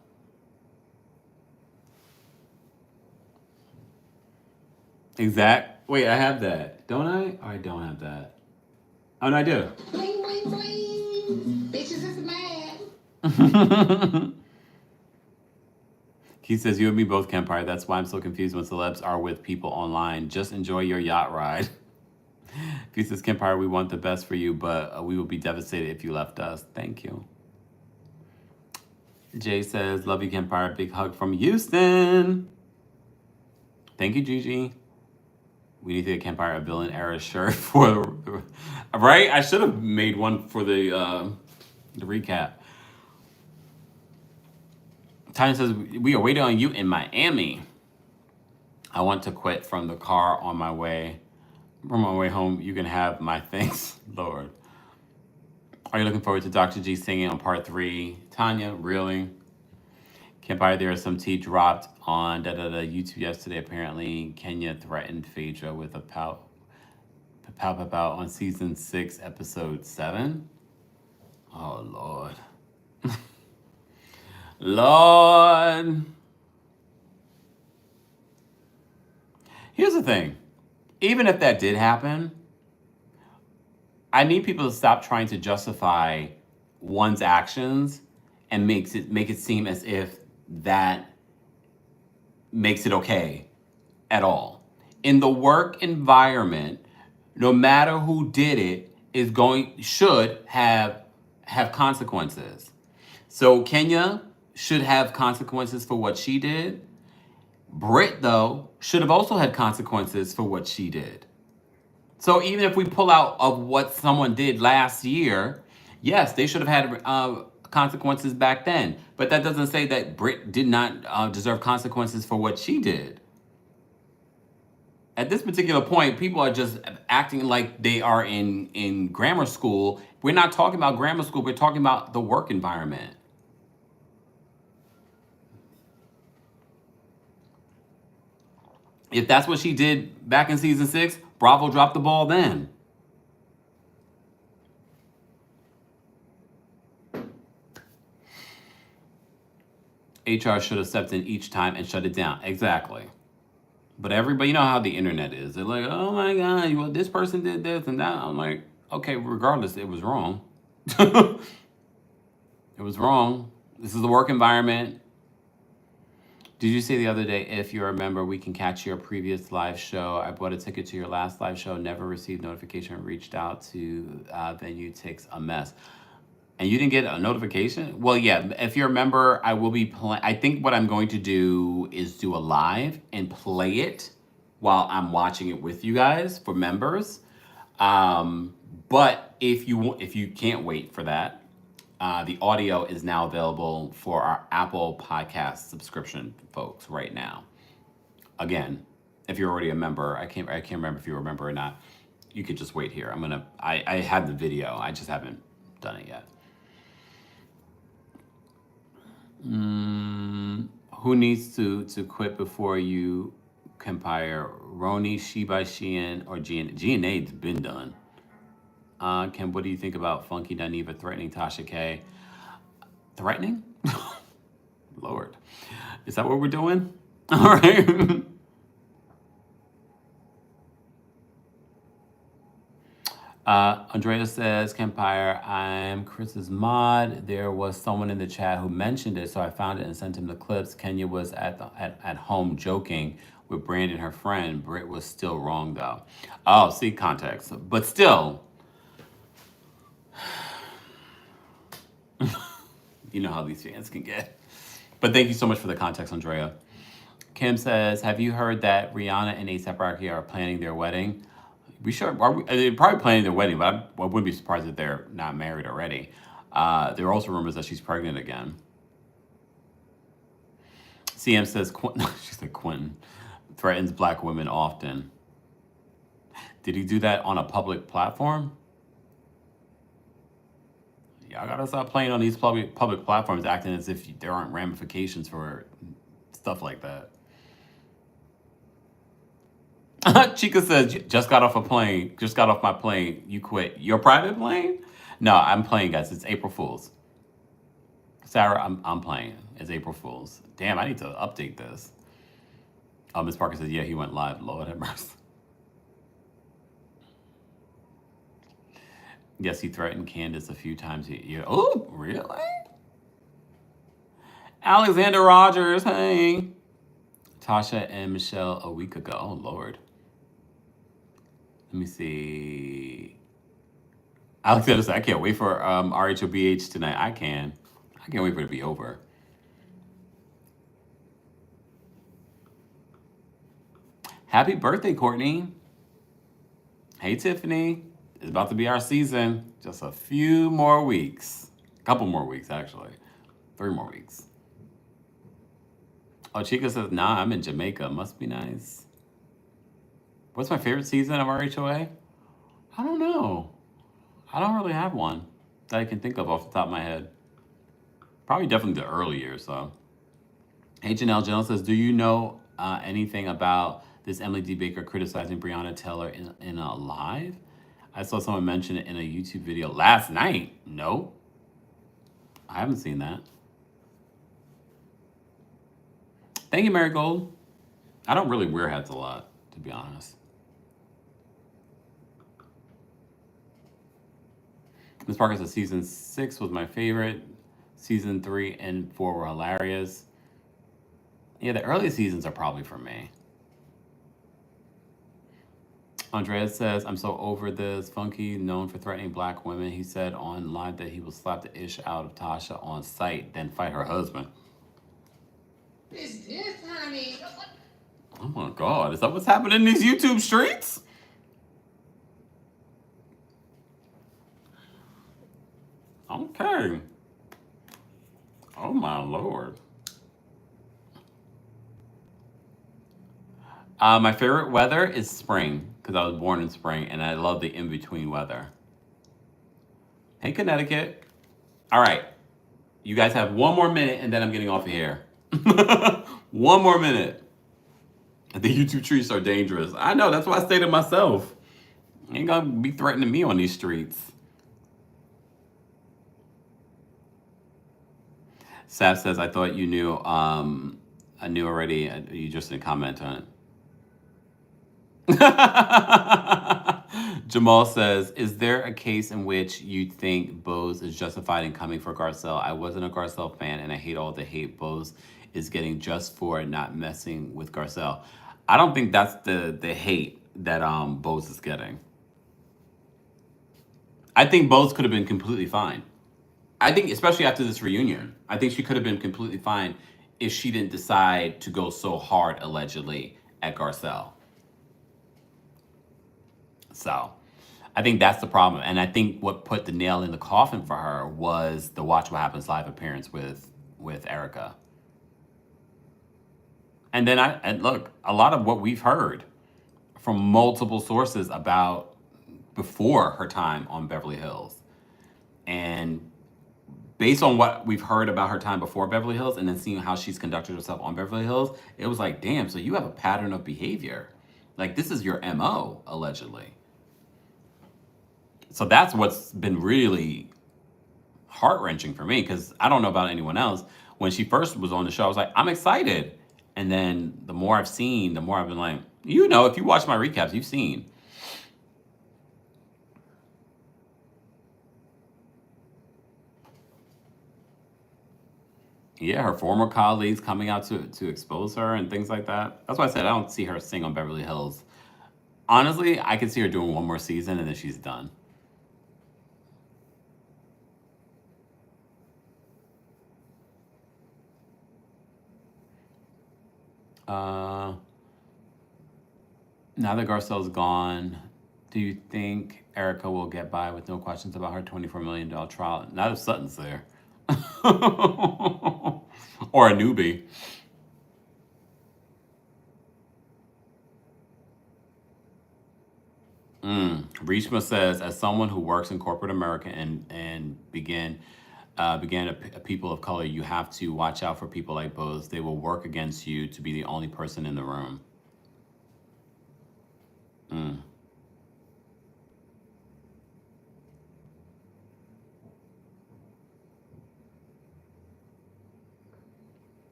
Exact. Wait, I have that. Don't I? Or I don't have that. Oh, no, I do.
Bling, bling, bling. Bitches is mad.
He says, you and me both, Kempire. That's why I'm so confused when celebs are with people online. Just enjoy your yacht ride. He says, Kempire, we want the best for you, but we will be devastated if you left us. Thank you. Jay says, love you, Kempire. Big hug from Houston. Thank you, Gigi. We need to get Kempire a villain era shirt for the... Right? I should have made one for the recap. Tanya says, we are waiting on you in Miami. I want to quit from the car on my way. From my way home, you can have my thanks, Lord. Are you looking forward to Dr. G singing on part 3? Tanya, really? Kempire, there is some tea dropped on YouTube yesterday. Apparently, Kenya threatened Phaedra with a pow on season 6, episode 7. Oh, Lord. Lord. Here's the thing. Even if that did happen, I need people to stop trying to justify one's actions and make it seem as if that makes it okay at all. In the work environment, no matter who did it should have consequences. So Kenya should have consequences for what she did. Britt, though, should have also had consequences for what she did. So even if we pull out of what someone did last year, yes, they should have had consequences back then. But that doesn't say that Britt did not deserve consequences for what she did. At this particular point, people are just acting like they are in grammar school. We're not talking about grammar school. We're talking about the work environment. If that's what she did back in season 6, Bravo dropped the ball then. HR should have stepped in each time and shut it down. Exactly. But everybody, you know how the internet is. They're like, oh my God, well, this person did this and that. I'm like, okay, regardless, it was wrong. It was wrong. This is the work environment. Did you say the other day, if you're a member, we can catch your previous live show? I bought a ticket to your last live show, never received notification, reached out to venue, takes a mess. And you didn't get a notification? Well, yeah, if you're a member, I will be playing. I think what I'm going to do is do a live and play it while I'm watching it with you guys for members. But if you can't wait for that, the audio is now available for our Apple Podcast subscription folks right now. Again, if you're already a member, I can't remember if you remember or not. You could just wait here. I have the video. I just haven't done it yet. Who needs to quit before you, Kempire? Roni, She by Shein, or G&A's been done. Kim, what do you think about Funky Dineva threatening Tasha K? Threatening? Lord. Is that what we're doing? All right. Andrea says, Kempire, I'm Chris's mod. There was someone in the chat who mentioned it, so I found it and sent him the clips. Kenya was at home joking with Brandon, her friend. Britt was still wrong, though. Oh, see, context. But still, you know how these fans can get. But thank you so much for the context, Andrea. Kim says, have you heard that Rihanna and A$AP Rocky are planning their wedding? They're probably planning their wedding, but I wouldn't be surprised if they're not married already. There are also rumors that she's pregnant again. CM says, she said Quentin threatens black women often. Did he do that on a public platform? Y'all gotta stop playing on these public platforms, acting as if there aren't ramifications for stuff like that. Chica says, just got off my plane. You quit. Your private plane? No, I'm playing, guys. It's April Fool's. Sarah, I'm playing. It's April Fool's. Damn, I need to update this. Miss Parker says, yeah, he went live. Lord have mercy. Yes, he threatened Candace a few times. Oh, really? Alexander Rogers, hey. Tasha and Michelle a week ago. Oh, Lord. Let me see. Alexander said, I can't wait for RHOBH tonight. I can't wait for it to be over. Happy birthday, Courtney. Hey, Tiffany. It's about to be our season. Just a few more weeks. A couple more weeks, actually. 3 more weeks. Oh, Chica says, nah, I'm in Jamaica. Must be nice. What's my favorite season of RHOA? I don't know. I don't really have one that I can think of off the top of my head. Probably definitely the early years, though. Hey, Janelle says, do you know anything about this Emily D. Baker criticizing Breonna Taylor in a live? I saw someone mention it in a YouTube video last night. No. I haven't seen that. Thank you, Marigold. I don't really wear hats a lot, to be honest. Ms. Parker says season 6 was my favorite. Season 3 and 4 were hilarious. Yeah, the early seasons are probably for me. Andrea says, I'm so over this. Funky, known for threatening black women. He said on live that he will slap the ish out of Tasha on sight, then fight her husband.
Is this, honey?
Oh my God, is that what's happening in these YouTube streets? Okay. Oh my Lord. My favorite weather is spring, because I was born in spring, and I love the in-between weather. Hey, Connecticut. All right. You guys have 1 more minute, and then I'm getting off of here. 1 more minute. The YouTube streets are dangerous. I know, that's why I stay to myself. You ain't gonna be threatening me on these streets. Sapp says, I thought you knew. I knew already. You just didn't comment on it. Jamal says, is there a case in which you think Bose is justified in coming for Garcelle? I wasn't a Garcelle fan, and I hate all the hate Bose is getting just for not messing with Garcelle. I don't think that's the hate that Bose is getting. I think Bose could have been completely fine. I think, especially after this reunion, I think she could have been completely fine if she didn't decide to go so hard, allegedly, at Garcelle. So I think that's the problem. And I think what put the nail in the coffin for her was the Watch What Happens live appearance with Erykah. And then and look, a lot of what we've heard from multiple sources about before her time on Beverly Hills. And based on what we've heard about her time before Beverly Hills and then seeing how she's conducted herself on Beverly Hills, it was like, damn, so you have a pattern of behavior. Like, this is your MO, allegedly. So that's what's been really heart-wrenching for me, because I don't know about anyone else. When she first was on the show, I was like, I'm excited. And then the more I've seen, the more I've been like, you know, if you watch my recaps, you've seen. Yeah, her former colleagues coming out to expose her and things like that. That's why I said I don't see her sing on Beverly Hills. Honestly, I could see her doing one more season and then she's done. Now that Garcelle's gone, do you think Erykah will get by with no questions about her $24 million trial? Not if Sutton's there. Or a newbie. Rishma says, as someone who works in corporate America and began a people of color, you have to watch out for people like Bose. They will work against you to be the only person in the room.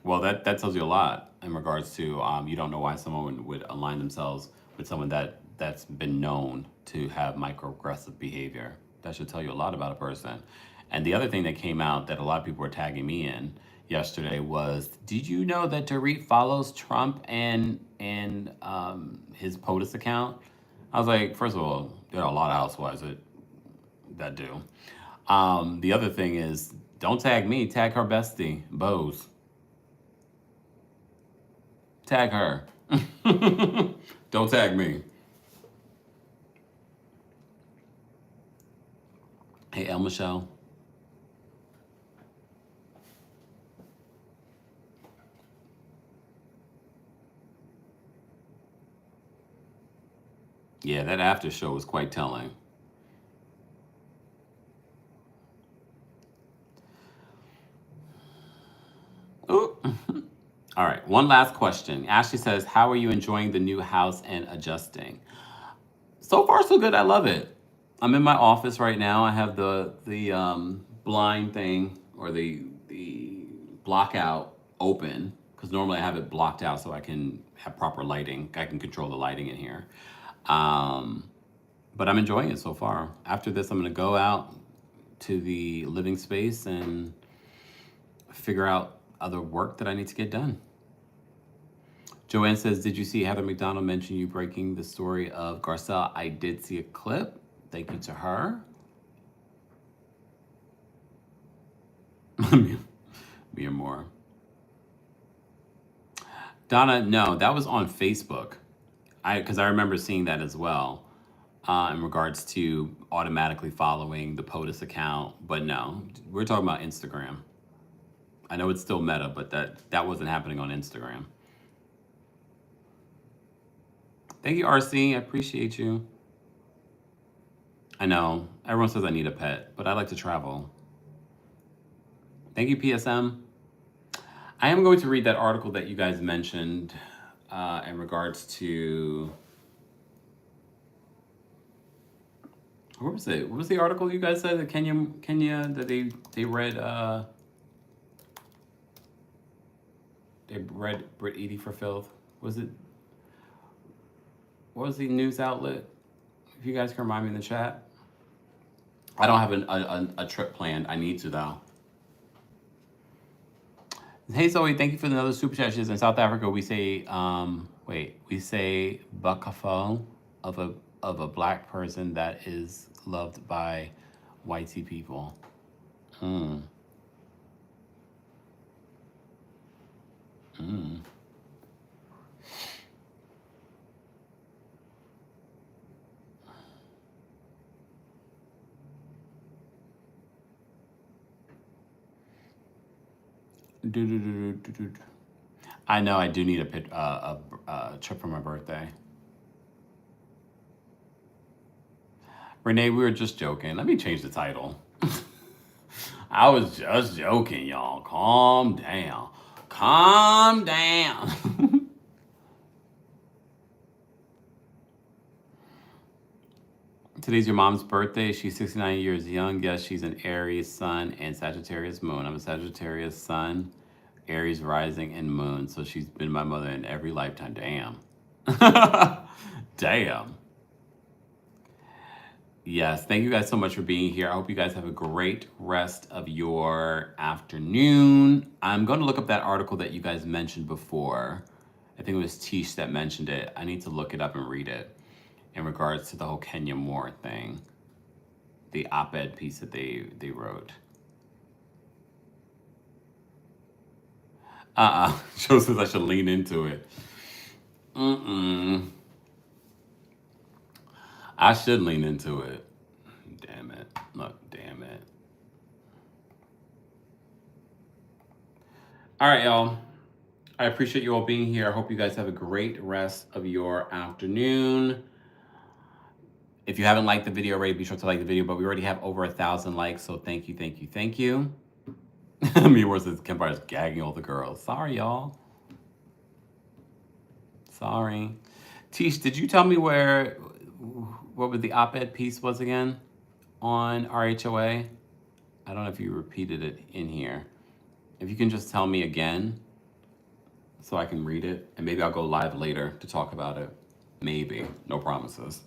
Well, that tells you a lot in regards to you don't know why someone would align themselves with someone that's been known to have microaggressive behavior. That should tell you a lot about a person. And the other thing that came out that a lot of people were tagging me in yesterday was, did you know that Dorit follows Trump and his POTUS account? I was like, first of all, there are a lot of housewives that do. The other thing is, don't tag me, tag her bestie, Bose. Tag her. Don't tag me. Hey, El Michelle. Yeah, that after show was quite telling. Ooh. All right, one last question. Ashley says, how are you enjoying the new house and adjusting? So far, so good. I love it. I'm in my office right now. I have the blind thing, or the block out open, because normally I have it blocked out so I can have proper lighting. I can control the lighting in here. But I'm enjoying it so far. After this, I'm going to go out to the living space and figure out other work that I need to get done. Joanne says, did you see Heather McDonald mention you breaking the story of Garcelle? I did see a clip. Thank you to her. Mia Moore. Donna, no, that was on Facebook. Because I remember seeing that as well in regards to automatically following the POTUS account. But no, we're talking about Instagram. I know it's still Meta, but that wasn't happening on Instagram. Thank you, RC. I appreciate you. I know. Everyone says I need a pet, but I like to travel. Thank you, PSM. I am going to read that article that you guys mentioned in regards to... Where was it? What was the article you guys said that Kenya that they read... they read Brit Eady for filth? Was it... What was the news outlet? If you guys can remind me in the chat. I don't have a trip planned. I need to, though. Hey, Zoe, thank you for another super chat. In South Africa, we say, we say bakafo of a black person that is loved by whitey people. I know I do need a trip for my birthday. Renee, we were just joking. Let me change the title. I was just joking, y'all. Calm down. Calm down. Today's your mom's birthday. She's 69 years young. Yes, she's an Aries sun and Sagittarius moon. I'm a Sagittarius sun, Aries rising, and moon. So she's been my mother in every lifetime. Damn. Damn. Yes, thank you guys so much for being here. I hope you guys have a great rest of your afternoon. I'm going to look up that article that you guys mentioned before. I think it was Tish that mentioned it. I need to look it up and read it in regards to the whole Kenya Moore thing, the op-ed piece that they wrote. Joe says I should lean into it. I should lean into it. Damn it. Look, damn it. All right, y'all. I appreciate you all being here. I hope you guys have a great rest of your afternoon. If you haven't liked the video already, be sure to like the video, but we already have over 1,000 likes, so thank you, thank you, thank you. Mewar says Kempire's gagging all the girls. Sorry, y'all. Sorry. Tish, did you tell me what the op-ed piece was again on RHOA? I don't know if you repeated it in here. If you can just tell me again so I can read it, and maybe I'll go live later to talk about it. Maybe. No promises.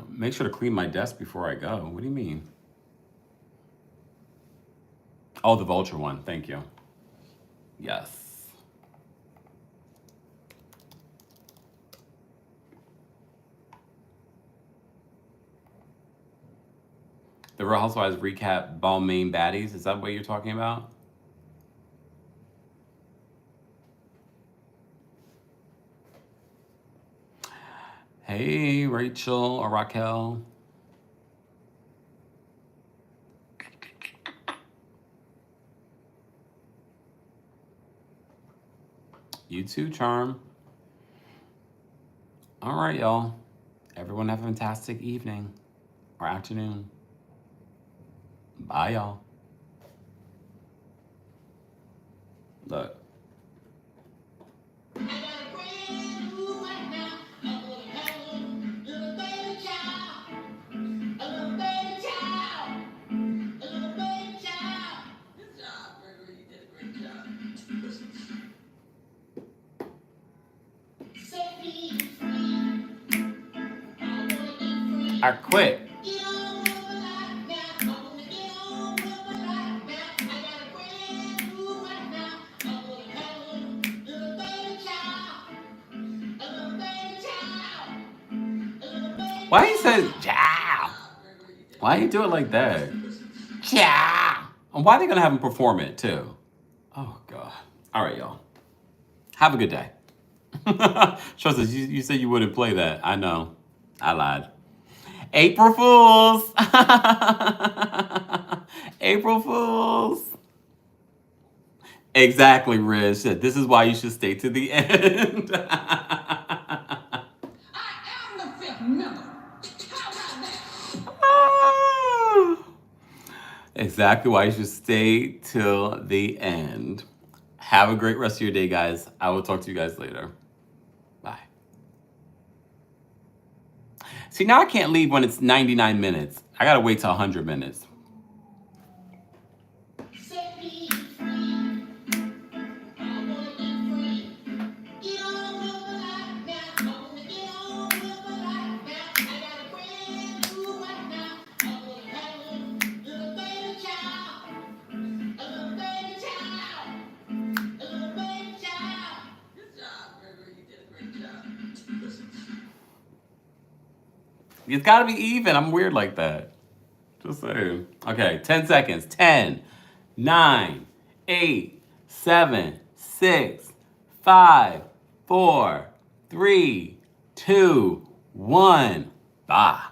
Make sure to clean my desk before I go. What do you mean? Oh, the vulture one. Thank you. Yes. The Real Housewives recap Balmain baddies. Is that what you're talking about? Hey, Rachel or Raquel. You too, Charm. All right, y'all. Everyone have a fantastic evening or afternoon. Bye, y'all. Look. I quit. Why you say "Chow"? Why you do it like that? Chow. And why are they gonna have him perform it too? Oh God. All right, y'all. Have a good day. Trust us, you said you wouldn't play that. I know. I lied. April Fools. April Fools. Exactly, Riz. This is why you should stay to the end.
I am the fifth member. How about that?
Exactly why you should stay till the end. Have a great rest of your day, guys. I will talk to you guys later. Bye. See, now I can't leave when it's 99 minutes. I gotta wait till 100 minutes. It's gotta be even. I'm weird like that. Just saying. Okay, 10 seconds. 10, 9, 8, 7, 6, 5, 4, 3, 2, 1. Bye.